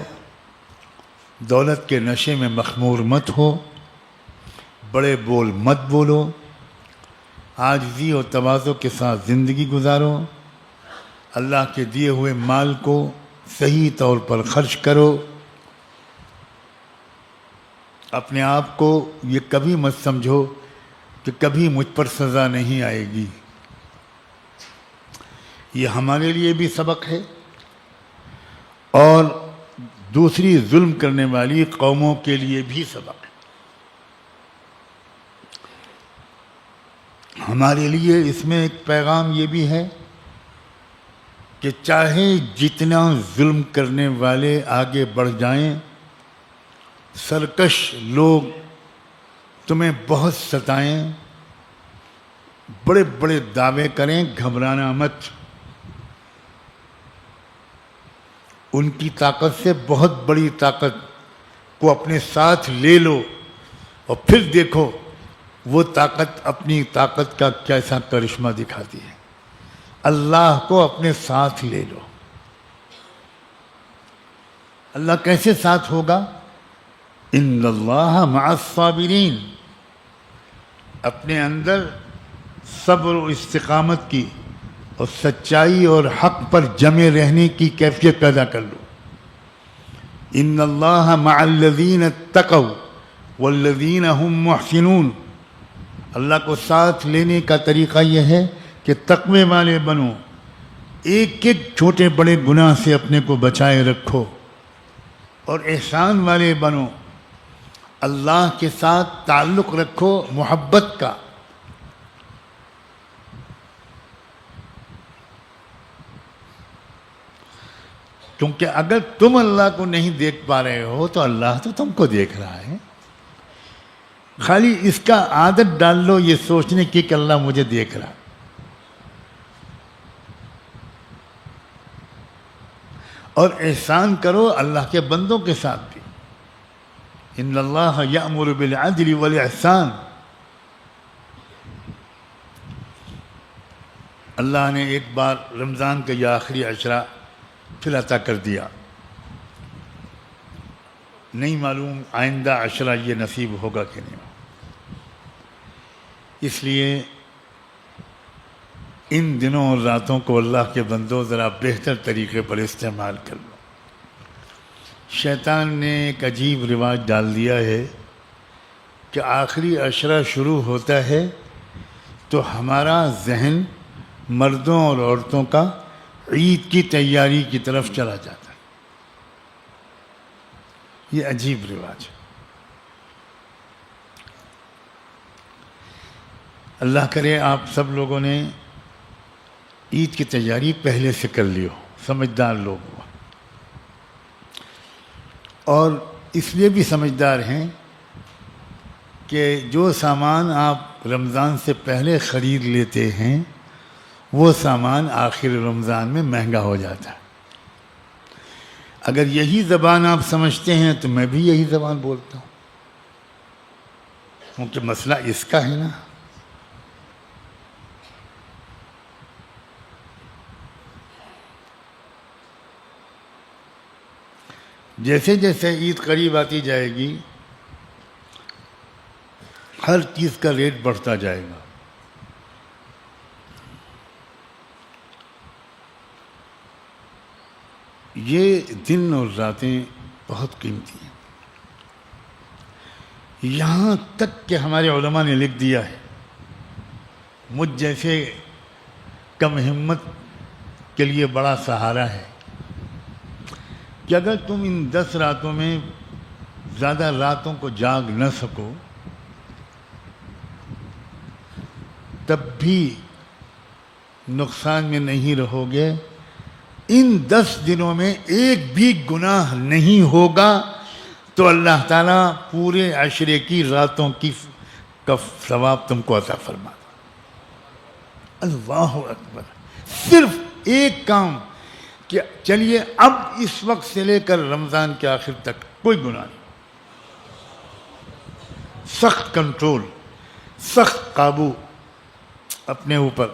دولت کے نشے میں مخمور مت ہو، بڑے بول مت بولو، عاجزی اور تواضع کے ساتھ زندگی گزارو، اللہ کے دیے ہوئے مال کو صحیح طور پر خرچ کرو، اپنے آپ کو یہ کبھی مت سمجھو کہ کبھی مجھ پر سزا نہیں آئے گی۔ یہ ہمارے لیے بھی سبق ہے اور دوسری ظلم کرنے والی قوموں کے لیے بھی سبق ہے۔ ہمارے لیے اس میں ایک پیغام یہ بھی ہے کہ چاہے جتنا ظلم کرنے والے آگے بڑھ جائیں، سرکش لوگ تمہیں بہت ستائیں، بڑے بڑے دعوے کریں، گھبرانا مت۔ ان کی طاقت سے بہت بڑی طاقت کو اپنے ساتھ لے لو اور پھر دیکھو وہ طاقت اپنی طاقت کا کیسا کرشمہ دکھاتی ہے۔ اللہ کو اپنے ساتھ لے لو۔ اللہ کیسے ساتھ ہوگا؟ ان اللہ مع الصابرین، اپنے اندر صبر و استقامت کی اور سچائی اور حق پر جمے رہنے کی کیفیت پیدا کر لو۔ ان اللہ مع الذین اتقوا والذین هم محسنون، اللہ کو ساتھ لینے کا طریقہ یہ ہے کہ تقوی والے بنو، ایک ایک چھوٹے بڑے گناہ سے اپنے کو بچائے رکھو، اور احسان والے بنو، اللہ کے ساتھ تعلق رکھو محبت کا۔ کیونکہ اگر تم اللہ کو نہیں دیکھ پا رہے ہو تو اللہ تو تم کو دیکھ رہا ہے۔ خالی اس کا عادت ڈال لو یہ سوچنے کی کہ اللہ مجھے دیکھ رہا۔ اور احسان کرو اللہ کے بندوں کے ساتھ بھی۔ ان اللہ یأمر بالعدل والاحسان، اللہ نے ایک بار رمضان کا یہ آخری عشرہ پھر عطا کر دیا، نہیں معلوم آئندہ عشرہ یہ نصیب ہوگا کہ نہیں۔ اس لیے ان دنوں اور راتوں کو اللہ کے بندوں ذرا بہتر طریقے پر استعمال کر لو۔ شیطان نے ایک عجیب رواج ڈال دیا ہے کہ آخری عشرہ شروع ہوتا ہے تو ہمارا ذہن مردوں اور عورتوں کا عید کی تیاری کی طرف چلا جاتا ہے۔ یہ عجیب رواج ہے۔ اللہ کرے آپ سب لوگوں نے عید کی تیاری پہلے سے کر لی ہو، سمجھدار لوگ ہو، اور اس لیے بھی سمجھدار ہیں کہ جو سامان آپ رمضان سے پہلے خرید لیتے ہیں وہ سامان آخر رمضان میں مہنگا ہو جاتا ہے۔ اگر یہی زبان آپ سمجھتے ہیں تو میں بھی یہی زبان بولتا ہوں، کیونکہ مسئلہ اس کا ہے نا۔ جیسے جیسے عید قریب آتی جائے گی ہر چیز کا ریٹ بڑھتا جائے گا۔ یہ دن اور راتیں بہت قیمتی ہیں، یہاں تک کہ ہمارے علماء نے لکھ دیا ہے، مجھ جیسے کم ہمت کے لیے بڑا سہارا ہے کہ اگر تم ان 10 راتوں میں زیادہ راتوں کو جاگ نہ سکو تب بھی نقصان میں نہیں رہو گے۔ ان 10 دنوں میں ایک بھی گناہ نہیں ہوگا تو اللہ تعالیٰ پورے عشرے کی راتوں کا ثواب تم کو عطا فرما۔ اللہ اکبر! صرف ایک کام کہ چلیے اب اس وقت سے لے کر رمضان کے آخر تک کوئی گناہ نہیں، سخت کنٹرول، سخت قابو اپنے اوپر۔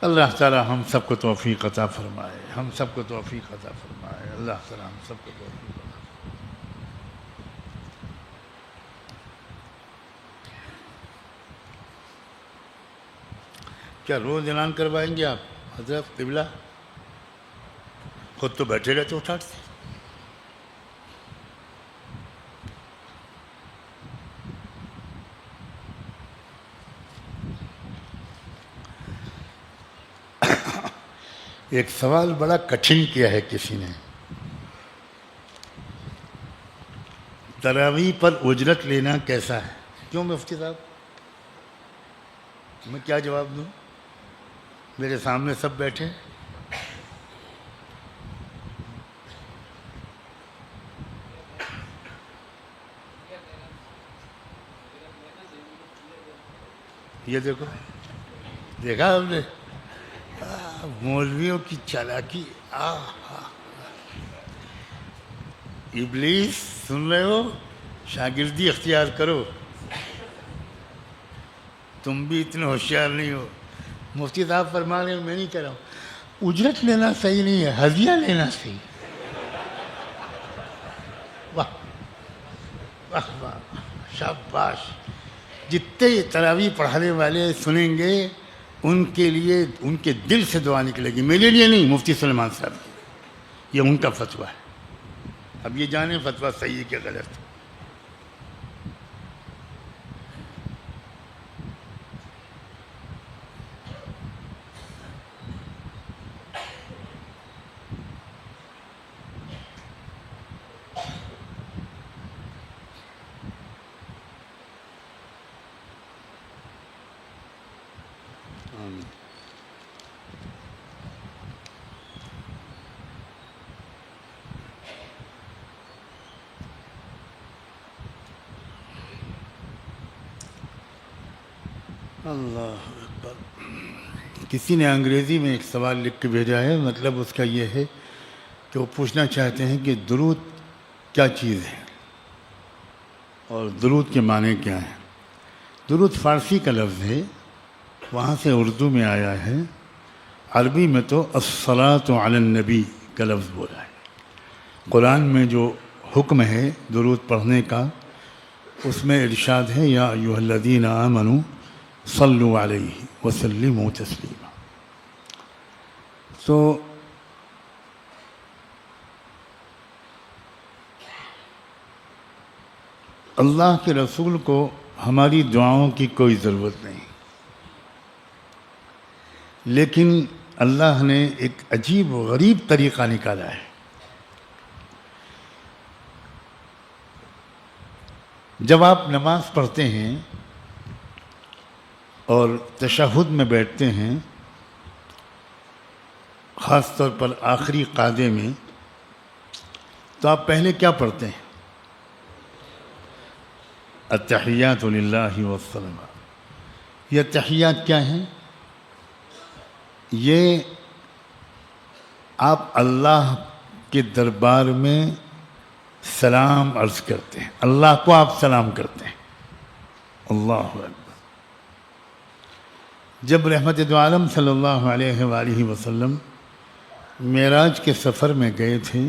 اللہ تعالی ہم سب کو توفیق عطا فرمائے، ہم سب کو توفیق عطا فرمائے، اللہ تعالی ہم سب کو توفیق عطا فرمائے۔ کیا روز اعلان کروائیں گے آپ حضرت قبلہ؟ خود تو بیٹھے رہتے اٹھاٹ سے۔ ایک سوال بڑا کٹھن کیا ہے کسی نے، تراویح پر اجرت لینا کیسا ہے؟ کیوں مفتی صاحب؟ میں کیا جواب دوں؟ میرے سامنے سب بیٹھے۔ یہ دیکھو، دیکھا ہم نے مولویوں کی چالاکی۔ ابلیس سن رہے ہو؟ شاگردی اختیار کرو، تم بھی اتنے ہوشیار نہیں ہو۔ مفتی صاحب فرما رہے ہیں، میں نہیں کہہ رہا ہوں اجرت لینا صحیح نہیں ہے، ہدیہ لینا صحیح۔ واہ واہ، شاباش. جتنے یہ تراویح پڑھانے والے سنیں گے ان کے لیے ان کے دل سے دعا نکلے گی. میرے لیے نہیں، مفتی سلیمان صاحب کی، یہ ان کا فتویٰ ہے. اب یہ جانیں فتویٰ صحیح ہے کہ غلط. اللہ اکبر. کسی نے انگریزی میں ایک سوال لکھ کے بھیجا ہے، مطلب اس کا یہ ہے کہ وہ پوچھنا چاہتے ہیں کہ درود کیا چیز ہے اور درود کے معنی کیا ہیں. درود فارسی کا لفظ ہے، وہاں سے اردو میں آیا ہے. عربی میں تو الصلاۃ علی النبی کا لفظ بولا ہے. قرآن میں جو حکم ہے درود پڑھنے کا، اس میں ارشاد ہے یا ایھا الذین آمنوا صلوا علیہ وسلموا تسلیما. تو اللہ کے رسول کو ہماری دعاؤں کی کوئی ضرورت نہیں، لیکن اللہ نے ایک عجیب و غریب طریقہ نکالا ہے. جب آپ نماز پڑھتے ہیں اور تشہد میں بیٹھتے ہیں، خاص طور پر آخری قعدے میں، تو آپ پہلے کیا پڑھتے ہیں؟ التحیات للہ والصلوات. یہ تحیات کیا ہیں؟ یہ آپ اللہ کے دربار میں سلام عرض کرتے ہیں، اللہ کو آپ سلام کرتے ہیں. اللہ اکبر. جب رحمت دو عالم صلی اللہ علیہ وآلہ وسلم معراج کے سفر میں گئے تھے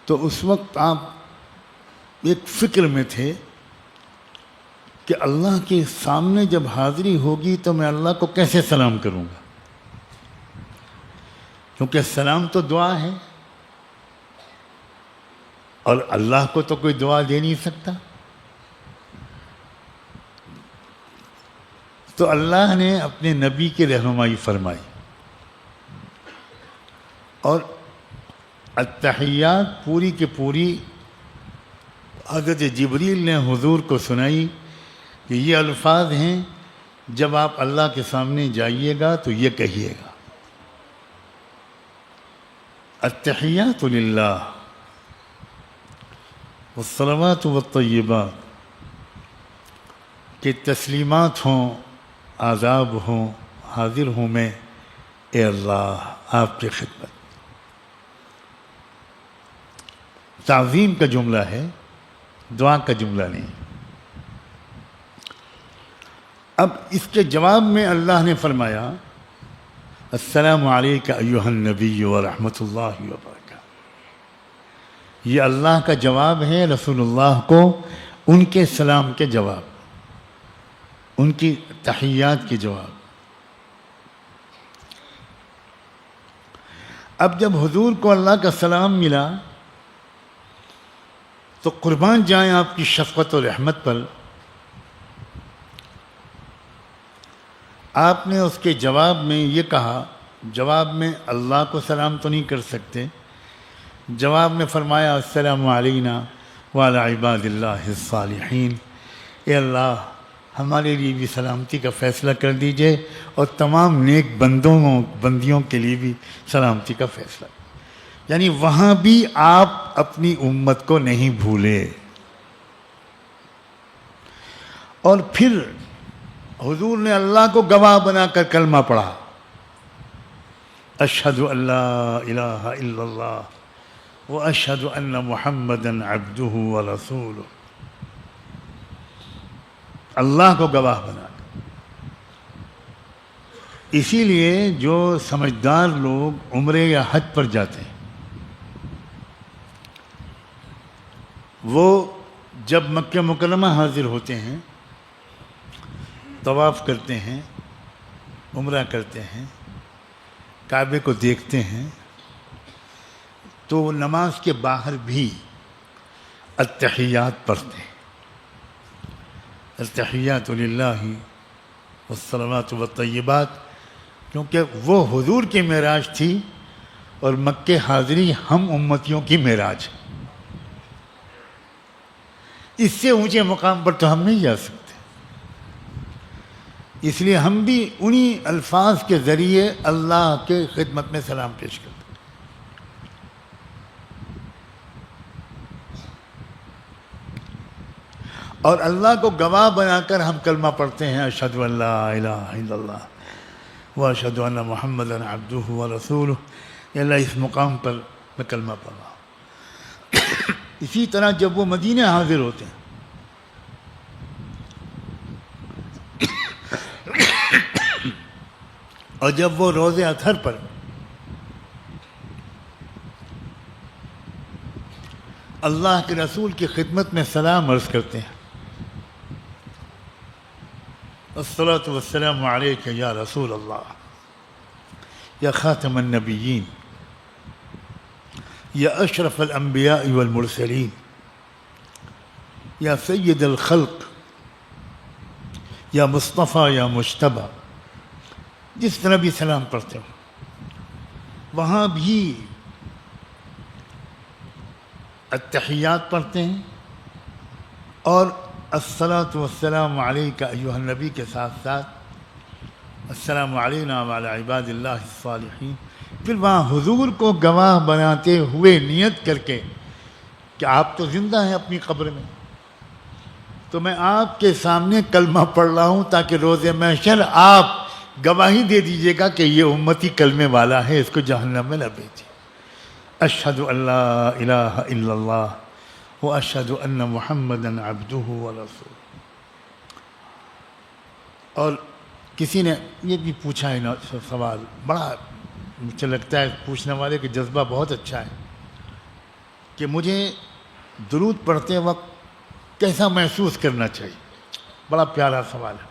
تو اس وقت آپ ایک فکر میں تھے کہ اللہ کے سامنے جب حاضری ہوگی تو میں اللہ کو کیسے سلام کروں گا، کیونکہ سلام تو دعا ہے اور اللہ کو تو کوئی دعا دے نہیں سکتا. تو اللہ نے اپنے نبی کی رہنمائی فرمائی اور التحیات پوری کی پوری حضرت جبریل نے حضور کو سنائی کہ یہ الفاظ ہیں، جب آپ اللہ کے سامنے جائیے گا تو یہ کہیے گا التحیات للہ والصلوات والطیبات، کہ تسلیمات ہوں، آداب ہوں، حاضر ہوں میں اے اللہ آپ کی خدمت. تعظیم کا جملہ ہے، دعا کا جملہ نہیں. اب اس کے جواب میں اللہ نے فرمایا السلام علیک ایھا النبی ورحمۃ اللہ وبرکاتہ. یہ اللہ کا جواب ہے رسول اللہ کو ان کے سلام کے جواب، ان کی تحیات کے جواب. اب جب حضور کو اللہ کا سلام ملا تو قربان جائیں آپ کی شفقت و رحمت پر، آپ نے اس کے جواب میں یہ کہا، جواب میں اللہ کو سلام تو نہیں کر سکتے، جواب میں فرمایا السلام علینا وعلی عباد اللہ الصالحین. اے اللہ ہمارے لیے بھی سلامتی کا فیصلہ کر دیجئے اور تمام نیک بندیوں کے لیے بھی سلامتی کا فیصلہ. یعنی وہاں بھی آپ اپنی امت کو نہیں بھولے. اور پھر حضور نے اللہ کو گواہ بنا کر کلمہ پڑھا، اشہد ان لا الہ الا اللہ واشہد ان محمدا عبدہ ورسولہ. اللہ کو گواہ بنا کر. اسی لیے جو سمجھدار لوگ عمرے یا حج پر جاتے ہیں وہ جب مکہ مکرمہ حاضر ہوتے ہیں، طواف کرتے ہیں، عمرہ کرتے ہیں، کعبے کو دیکھتے ہیں، تو وہ نماز کے باہر بھی التحیات پڑھتے ہیں۔ التحیات للہ والصلوات والطیبات، کیونکہ وہ حضور کی معراج تھی اور مکہ حاضری ہم امتیوں کی معراج ہے۔ اس سے اونچے مقام پر تو ہم نہیں جا سکتے، اس لیے ہم بھی انہی الفاظ کے ذریعے اللہ کے خدمت میں سلام پیش کرتے ہیں۔ اور اللہ کو گواہ بنا کر ہم کلمہ پڑھتے ہیں، اشہد ان لا الہ الا اللہ واشہد ان محمدا عبدہ ورسولہ۔ یا اللہ، اس مقام پر میں کلمہ پڑھ رہا ہوں۔ اسی طرح جب وہ مدینہ حاضر ہوتے ہیں، اور جب وہ روز اطہر پر اللہ کے رسول کی خدمت میں سلام عرض کرتے ہیں، الصلاۃ والسلام علیک یا رسول اللہ، یا خاتم النبیین، یا اشرف الانبیاء والمرسلین، یا سید الخلق، یا مصطفیٰ یا مجتبیٰ، جس طرح بھی سلام پڑھتے ہو، وہاں بھی التحیات پڑھتے ہیں، اور الصلاۃ والسلام علیک ایھا النبی کے ساتھ ساتھ السلام علینا وعلی عباد اللہ الصالحین۔ پھر وہاں حضور کو گواہ بناتے ہوئے نیت کر کے کہ آپ تو زندہ ہیں اپنی قبر میں، تو میں آپ کے سامنے کلمہ پڑھ رہا ہوں تاکہ روز محشر آپ گواہی دے دیجیے گا کہ یہ امتی کلمے والا ہے، اس کو جہنم میں نہ بھیجیے۔ اشہد ان لا الہ الا اللہ واشہد ان محمدا عبدہ ورسولہ۔ اور کسی نے یہ بھی پوچھا ہے سوال، بڑا مجھے لگتا ہے پوچھنے والے کا جذبہ بہت اچھا ہے، کہ مجھے درود پڑھتے وقت کیسا محسوس کرنا چاہیے۔ بڑا پیارا سوال ہے۔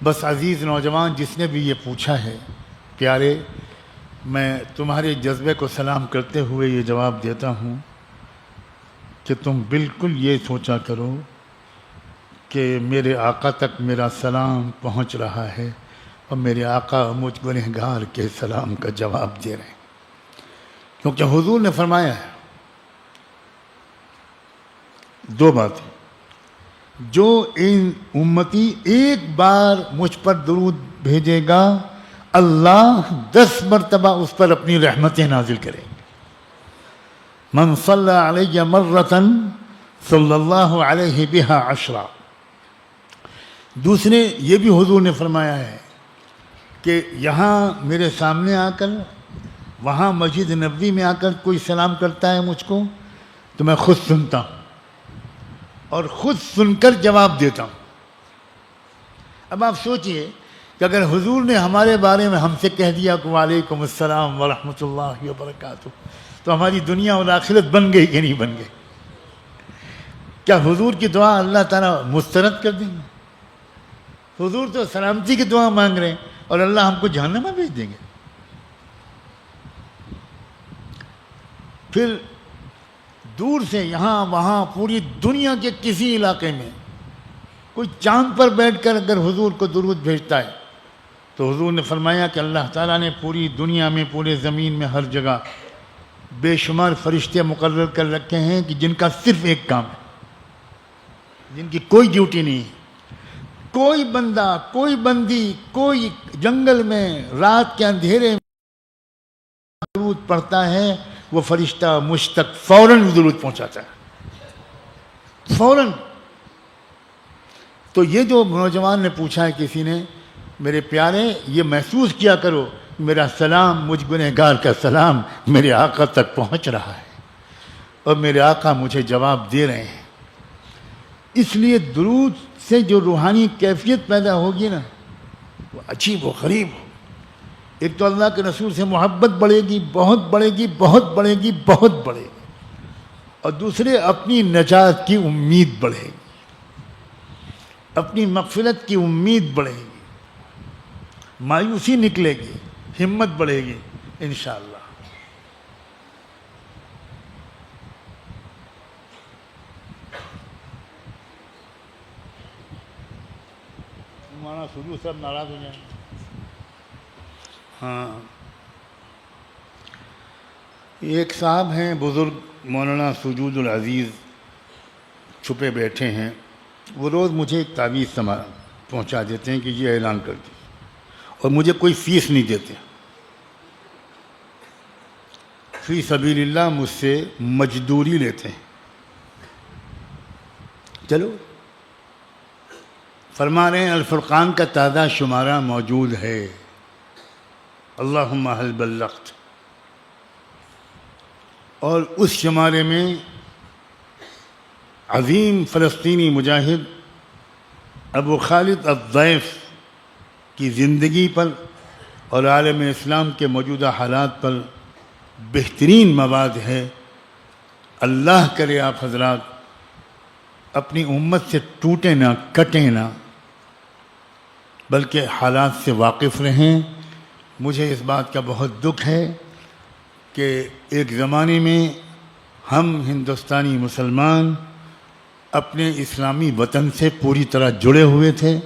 بس عزیز نوجوان جس نے بھی یہ پوچھا ہے، پیارے، میں تمہارے جذبے کو سلام کرتے ہوئے یہ جواب دیتا ہوں کہ تم بالکل یہ سوچا کرو کہ میرے آقا تک میرا سلام پہنچ رہا ہے، اور میرے آقا مجھ گنہگار کے سلام کا جواب دے رہے ہیں، کیونکہ حضور نے فرمایا ہے دو باتیں، جو ان امتی ایک بار مجھ پر درود بھیجے گا، اللہ 10 مرتبہ اس پر اپنی رحمتیں نازل کرے گا۔ من صلی علیہ مرۃ صلی اللہ علیہ بہا 10۔ دوسرے یہ بھی حضور نے فرمایا ہے کہ یہاں میرے سامنے آ کر، وہاں مسجد نبوی میں آ کر کوئی سلام کرتا ہے مجھ کو تو میں خود سنتا ہوں اور خود سن کر جواب دیتا ہوں۔ اب آپ سوچئے کہ اگر حضور نے ہمارے بارے میں ہم سے کہہ دیا کہ وعلیکم السلام ورحمۃ اللہ وبرکاتہ، تو ہماری دنیا اور آخرت بن گئی کہ نہیں بن گئی؟ کیا حضور کی دعا اللہ تعالیٰ مسترد کر دیں گے؟ حضور تو سلامتی کی دعا مانگ رہے ہیں اور اللہ ہم کو جہنم میں بھیج دیں گے؟ پھر دور سے یہاں وہاں پوری دنیا کے کسی علاقے میں کوئی چاند پر بیٹھ کر اگر حضور کو درود بھیجتا ہے تو حضور نے فرمایا کہ اللہ تعالیٰ نے پوری دنیا میں، پورے زمین میں ہر جگہ بے شمار فرشتے مقرر کر رکھے ہیں کہ جن کا صرف ایک کام ہے، جن کی کوئی ڈیوٹی نہیں ہے۔ کوئی بندہ، کوئی بندی، کوئی جنگل میں رات کے اندھیرے میں درود پڑھتا ہے، وہ فرشتہ مجھ تک فوراً درود پہنچاتا ہے، فوراً۔ تو یہ جو نوجوان نے پوچھا ہے کسی نے، میرے پیارے یہ محسوس کیا کرو میرا سلام، مجھ گنہگار کا سلام میرے آقا تک پہنچ رہا ہے اور میرے آقا مجھے جواب دے رہے ہیں۔ اس لیے درود سے جو روحانی کیفیت پیدا ہوگی نا، وہ عجیب و غریب ہو۔ ایک تو اللہ کے رسول سے محبت بڑھے گی، بہت بڑھے گی، بہت بڑھے گی، بہت بڑھے گی، اور دوسرے اپنی نجات کی امید بڑھے گی، اپنی مغفرت کی امید بڑھے گی، مایوسی نکلے گی، ہمت بڑھے گی انشاءاللہ۔ مولانا سجود صاحب ناراض ہو جائیں۔ ہاں، ایک صاحب ہیں بزرگ مولانا سجود العزیز، چھپے بیٹھے ہیں، وہ روز مجھے ایک تعویذ پہنچا دیتے ہیں کہ یہ اعلان کر دیجیے، اور مجھے کوئی فیس نہیں دیتے، فی سبیل اللہ مجھ سے مزدوری لیتے ہیں۔ چلو، فرما رہے ہیں الفرقان کا تازہ شمارہ موجود ہے، اللہم حل بلغت، اور اس شمارے میں عظیم فلسطینی مجاہد ابو خالد الضیف کی زندگی پر اور عالم اسلام کے موجودہ حالات پر بہترین مواد ہے۔ اللہ کرے آپ حضرات اپنی امت سے ٹوٹے نہ، کٹیں نہ، بلکہ حالات سے واقف رہیں۔ مجھے اس بات کا بہت دکھ ہے کہ ایک زمانے میں ہم ہندوستانی مسلمان اپنے اسلامی وطن سے پوری طرح جڑے ہوئے تھے،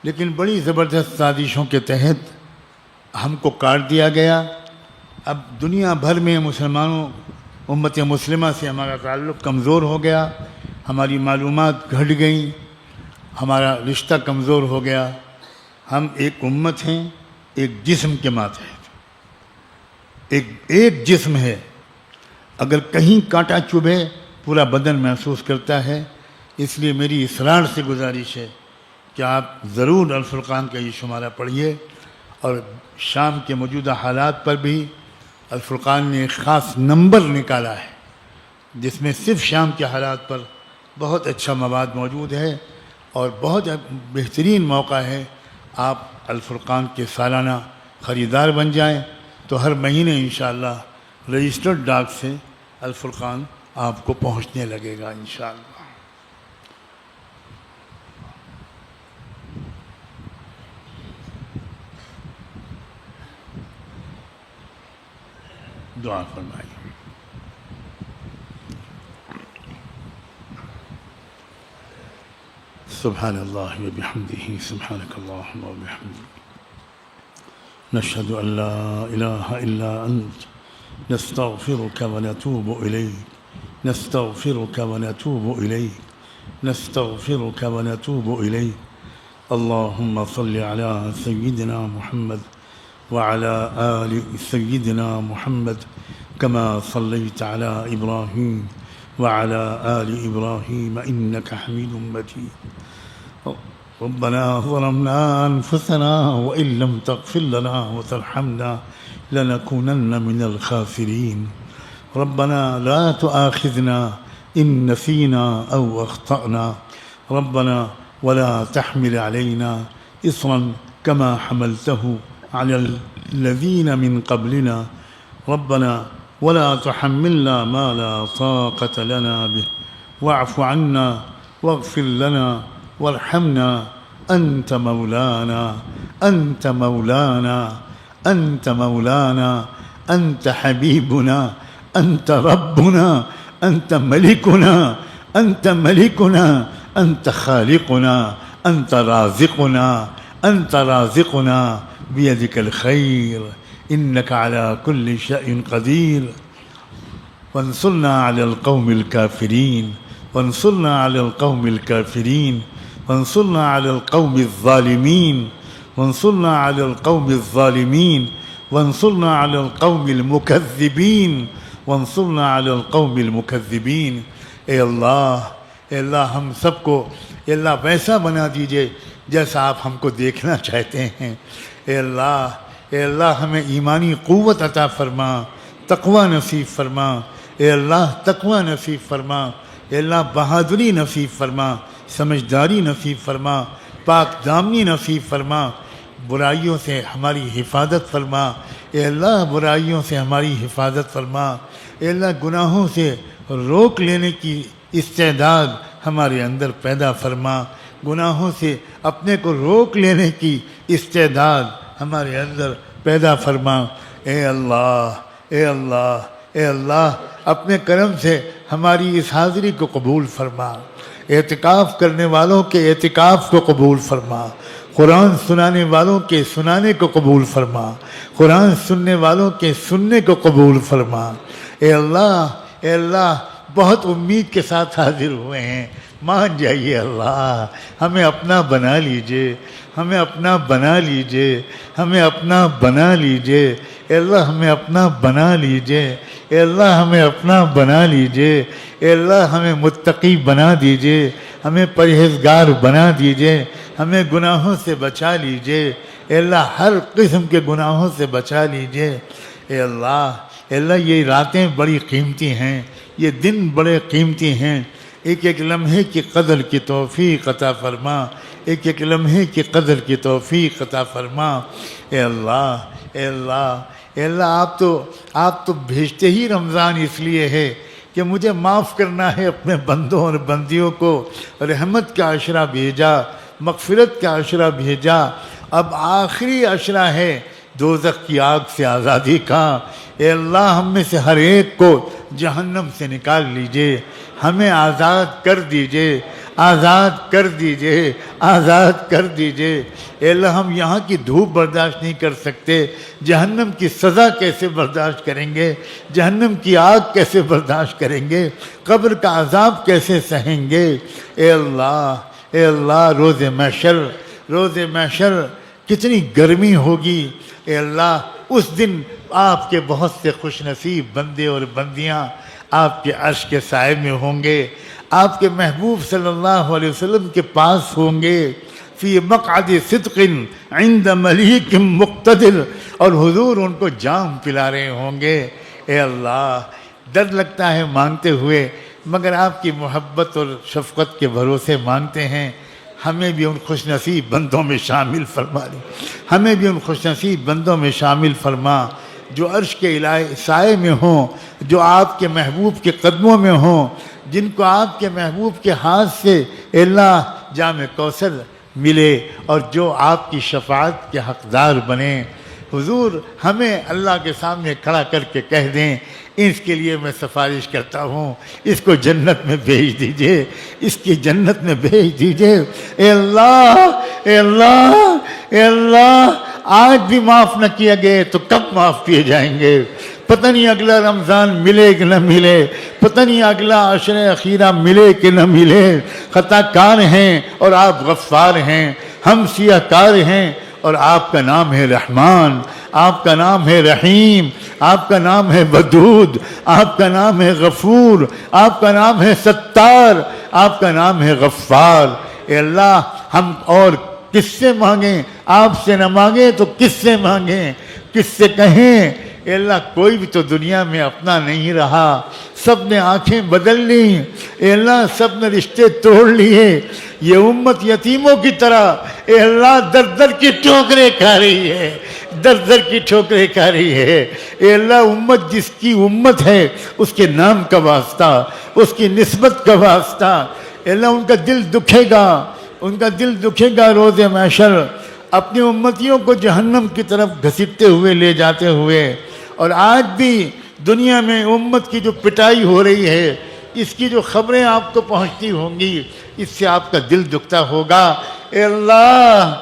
لیکن بڑی زبردست سازشوں کے تحت ہم کو کاٹ دیا گیا۔ اب دنیا بھر میں مسلمانوں، امت مسلمہ سے ہمارا تعلق کمزور ہو گیا، ہماری معلومات گھٹ گئیں، ہمارا رشتہ کمزور ہو گیا۔ ہم ایک امت ہیں، ایک جسم کے ماتحت، ایک جسم ہے، اگر کہیں کانٹا چبھے پورا بدن محسوس کرتا ہے۔ اس لیے میری اصرار سے گزارش ہے کہ آپ ضرور الفرقان کا یہ شمارہ پڑھیے، اور شام کے موجودہ حالات پر بھی الفرقان نے ایک خاص نمبر نکالا ہے جس میں صرف شام کے حالات پر بہت اچھا مواد موجود ہے، اور بہت بہترین موقع ہے۔ آپ الفرقان کے سالانہ خریدار بن جائیں تو ہر مہینے انشاءاللہ رجسٹرڈ ڈاک سے الفرقان آپ کو پہنچنے لگے گا انشاءاللہ۔ دعا فرمائیے۔ سبحان اللہ و بحمدہ، سبحانک اللہم و بحمدک، نشہد ان لا الہ الا انت، نستغفرک و نتوب الیک، نستغفرک و نتوب الیک، نستغفرک و نتوب الیک۔ اللہم صل علی سیدنا محمد وعلى آل سيدنا محمد كما صليت على إبراهيم وعلى آل إبراهيم إنك حميد مجيد۔ ربنا ظلمنا أنفسنا وإن لم تغفر لنا وترحمنا لنكونن من الخاسرين۔ ربنا لا تؤاخذنا إن نسينا أو أخطأنا، ربنا ولا تحمل علينا إصرا كما حملته على الذين من قبلنا، ربنا ولا تحملنا ما لا طاقة لنا به، واعف عنا واغفر لنا وارحمنا، أنت مولانا، أنت مولانا، أنت مولانا، أنت حبيبنا، أنت ربنا، أنت ملكنا، أنت ملكنا، أنت خالقنا، أنت رازقنا، أنت رازقنا، بيدك الخير، إنك على كل شيء قدير۔ وانصرنا على القوم الكافرين، وانصرنا على القوم الكافرين، وانصرنا على القوم الظالمين، وانصرنا على القوم الظالمين، وانصرنا على القوم المكذبين، وانصرنا على القوم المكذبين۔ اے اللہ ہم سب کو اے اللہ ویسا بنا دیجئے جیسا آپ ہم کو دیکھنا چاہتے ہیں۔ اے اللہ ہمیں ایمانی قوت عطا فرما، تقوی نصیب فرما، اے اللہ تقوی نصیب فرما، اے اللہ بہادری نصیب فرما، سمجھداری نصیب فرما، پاک دامنی نصیب فرما، برائیوں سے ہماری حفاظت فرما، اے اللہ برائیوں سے ہماری حفاظت فرما، اے اللہ گناہوں سے روک لینے کی استعداد ہمارے اندر پیدا فرما، گناہوں سے اپنے کو روک لینے کی استعداد ہمارے اندر پیدا فرما، اے اللہ اے اللہ اے اللہ اپنے کرم سے ہماری اس حاضری کو قبول فرما، اعتکاف کرنے والوں کے اعتکاف کو قبول فرما، قرآن سنانے والوں کے سنانے کو قبول فرما، قرآن سننے والوں کے سننے کو قبول فرما، اے اللہ بہت امید کے ساتھ حاضر ہوئے ہیں، مان جائیے اللہ، ہمیں اپنا بنا لیجئے، ہمیں اپنا بنا لیجئے، ہمیں اپنا بنا لیجئے، اے اللہ ہمیں اپنا بنا لیجئے، اے اللہ ہمیں اپنا بنا لیجئے، اے اللہ ہمیں متقی بنا دیجئے، ہمیں پرہیزگار بنا دیجئے، ہمیں گناہوں سے بچا لیجئے، اے اللہ ہر قسم کے گناہوں سے بچا لیجئے، اے اللہ یہ راتیں بڑی قیمتی ہیں، یہ دن بڑے قیمتی ہیں، ایک ایک لمحے کی قدر کی توفیق عطا فرما، ایک ایک لمحے کی قدر کی توفیق عطا فرما، اے اللہ اے اللہ اے اللہ آپ تو بھیجتے ہی رمضان اس لیے ہے کہ مجھے معاف کرنا ہے اپنے بندوں اور بندیوں کو، رحمت کا عشرہ بھیجا، مغفرت کا عشرہ بھیجا، اب آخری عشرہ ہے دوزخ کی آگ سے آزادی کا، اے اللہ ہم میں سے ہر ایک کو جہنم سے نکال لیجئے، ہمیں آزاد کر دیجئے، آزاد کر دیجئے، آزاد کر دیجئے، اے اللہ ہم یہاں کی دھوپ برداشت نہیں کر سکتے، جہنم کی سزا کیسے برداشت کریں گے، جہنم کی آگ کیسے برداشت کریں گے، قبر کا عذاب کیسے سہیں گے، اے اللہ روز محشر کتنی گرمی ہوگی، اے اللہ اس دن آپ کے بہت سے خوش نصیب بندے اور بندیاں آپ کے عرش کے سائے میں ہوں گے، آپ کے محبوب صلی اللہ علیہ وسلم کے پاس ہوں گے، فی مقعد صدق عند ملیک مقتدر، اور حضور ان کو جام پلا رہے ہوں گے، اے اللہ ڈر لگتا ہے مانگتے ہوئے، مگر آپ کی محبت اور شفقت کے بھروسے مانگتے ہیں، ہمیں بھی ان خوش نصیب بندوں میں شامل فرما لیں، ہمیں بھی ان خوش نصیب بندوں میں شامل فرما جو عرش کے سائے میں ہوں، جو آپ کے محبوب کے قدموں میں ہوں، جن کو آپ کے محبوب کے ہاتھ سے اے اللہ جام کوثر ملے، اور جو آپ کی شفاعت کے حقدار بنے، حضور ہمیں اللہ کے سامنے کھڑا کر کے کہہ دیں، اس کے لیے میں سفارش کرتا ہوں، اس کو جنت میں بھیج دیجئے، اس کی جنت میں بھیج دیجئے، اے اللہ اے اللہ اے اللہ آج بھی معاف نہ کیا گئے تو کب معاف کیے جائیں گے، پتہ نہیں اگلا رمضان ملے کہ نہ ملے، پتہ نہیں اگلا عشرہ اخیرہ ملے کہ نہ ملے، خطا کار ہیں اور آپ غفار ہیں، ہم سیاہ کار ہیں اور آپ کا نام ہے رحمان، آپ کا نام ہے رحیم، آپ کا نام ہے ودود، آپ کا نام ہے غفور، آپ کا نام ہے ستار، آپ کا نام ہے غفار، اے اللہ ہم اور کس سے مانگیں، آپ سے نہ مانگیں تو کس سے مانگیں، کس سے کہیں، اے اللہ کوئی بھی تو دنیا میں اپنا نہیں رہا، سب نے آنکھیں بدل لی، اے اللہ سب نے رشتے توڑ لیے، یہ امت یتیموں کی طرح اے اللہ در در کی ٹھوکریں کھا رہی ہے، در در کی ٹھوکریں کھا رہی ہے، اے اللہ امت جس کی امت ہے اس کے نام کا واسطہ، اس کی نسبت کا واسطہ، اے اللہ ان کا دل دکھے گا، ان کا دل دکھے گا روز محشر، اپنی امتیوں کو جہنم کی طرف گھسیٹتے ہوئے لے جاتے ہوئے، اور آج بھی دنیا میں امت کی جو پٹائی ہو رہی ہے، اس کی جو خبریں آپ کو پہنچتی ہوں گی، اس سے آپ کا دل دکھتا ہوگا، اے اللہ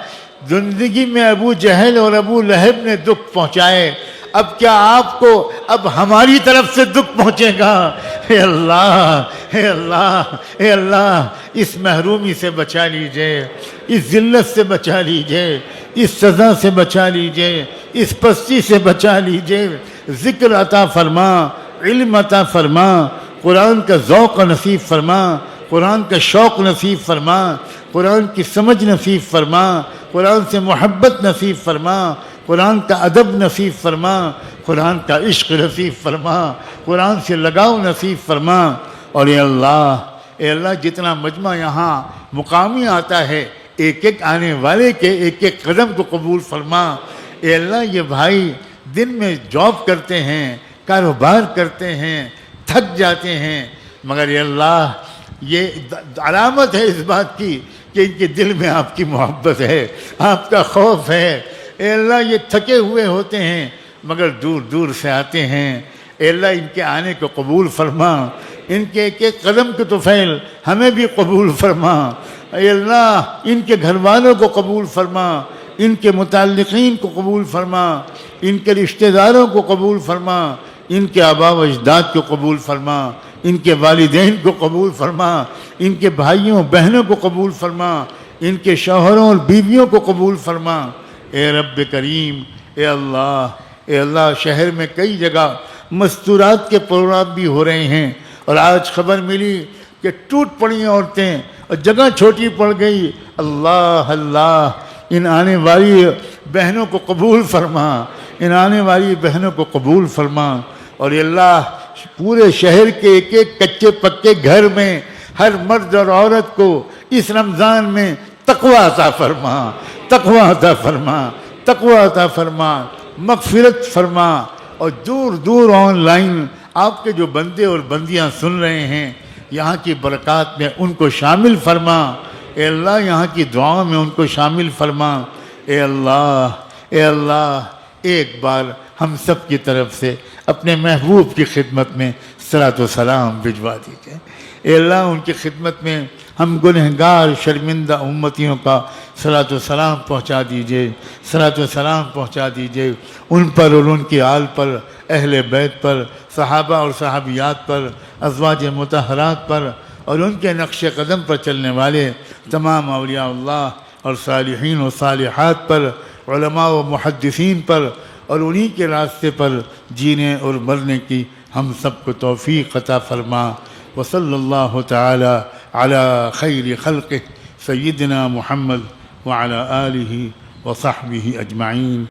زندگی میں ابو جہل اور ابو لہب نے دکھ پہنچائے، اب کیا آپ کو اب ہماری طرف سے دکھ پہنچے گا، اے اللہ اے اللہ اے اللہ اس محرومی سے بچا لیجئے، اس ذلت سے بچا لیجئے، اس سزا سے بچا لیجئے، اس پستی سے بچا لیجئے، ذکر عطا فرما، علم عطا فرما، قرآن کا ذوق نصیب فرما، قرآن کا شوق نصیب فرما، قرآن کی سمجھ نصیب فرما، قرآن سے محبت نصیب فرما، قرآن کا ادب نصیب فرما، قرآن کا عشق نصیب فرما، قرآن سے لگاؤ نصیب فرما، اور اے اللہ جتنا مجمع یہاں مقامی آتا ہے ایک ایک آنے والے کے ایک ایک قدم کو قبول فرما۔ اے اللہ یہ بھائی دن میں جاب کرتے ہیں، کاروبار کرتے ہیں، تھک جاتے ہیں، مگر اے اللہ یہ علامت ہے اس بات کی کہ ان کے دل میں آپ کی محبت ہے، آپ کا خوف ہے۔ اے اللہ یہ تھکے ہوئے ہوتے ہیں مگر دور دور سے آتے ہیں، اے اللہ ان کے آنے کو قبول فرما، ان کے ایک ایک قدم کے طفیل ہمیں بھی قبول فرما۔ اے اللہ ان کے گھر والوں کو قبول فرما، ان کے متعلقین کو قبول فرما، ان کے رشتہ داروں کو قبول فرما، ان کے آباء و اجداد کو قبول فرما، ان کے والدین کو قبول فرما، ان کے بھائیوں بہنوں کو قبول فرما، ان کے شوہروں اور بیویوں کو قبول فرما۔ اے رب کریم، اے اللہ شہر میں کئی جگہ مستورات کے پروگرام بھی ہو رہے ہیں، اور آج خبر ملی کہ ٹوٹ پڑی عورتیں اور جگہ چھوٹی پڑ گئی۔ اللہ ان آنے والی بہنوں کو قبول فرما، ان آنے والی بہنوں کو قبول فرما، اور اللہ پورے شہر کے ایک ایک کچے پکے گھر میں ہر مرد اور عورت کو اس رمضان میں تقوی عطا فرما، تقوی عطا فرما، تقوی عطا فرما، مغفرت فرما، اور دور دور آن لائن آپ کے جو بندے اور بندیاں سن رہے ہیں یہاں کی برکات میں ان کو شامل فرما۔ اے اللہ یہاں کی دعاؤں میں ان کو شامل فرما۔ اے اللہ ایک بار ہم سب کی طرف سے اپنے محبوب کی خدمت میں صلاۃ و سلام بھجوا دیجیے۔ اے اللہ ان کی خدمت میں ہم گنہگار شرمندہ امتیوں کا صلاۃ و سلام پہنچا دیجیے، صلاۃ و سلام پہنچا دیجیے ان پر اور ان کی آل پر، اہل بیت پر، صحابہ اور صحابیات پر، ازواج مطہرات پر، اور ان کے نقش قدم پر چلنے والے تمام اولیاء اللہ اور صالحین و صالحات پر، علماء و محدثین پر، اور انہی کے راستے پر جینے اور مرنے کی ہم سب کو توفیق عطا فرما۔ وصلی اللہ تعالی علی خیر خلقہ سیدنا محمد وعلی آلہ وصحبہ اجمعین۔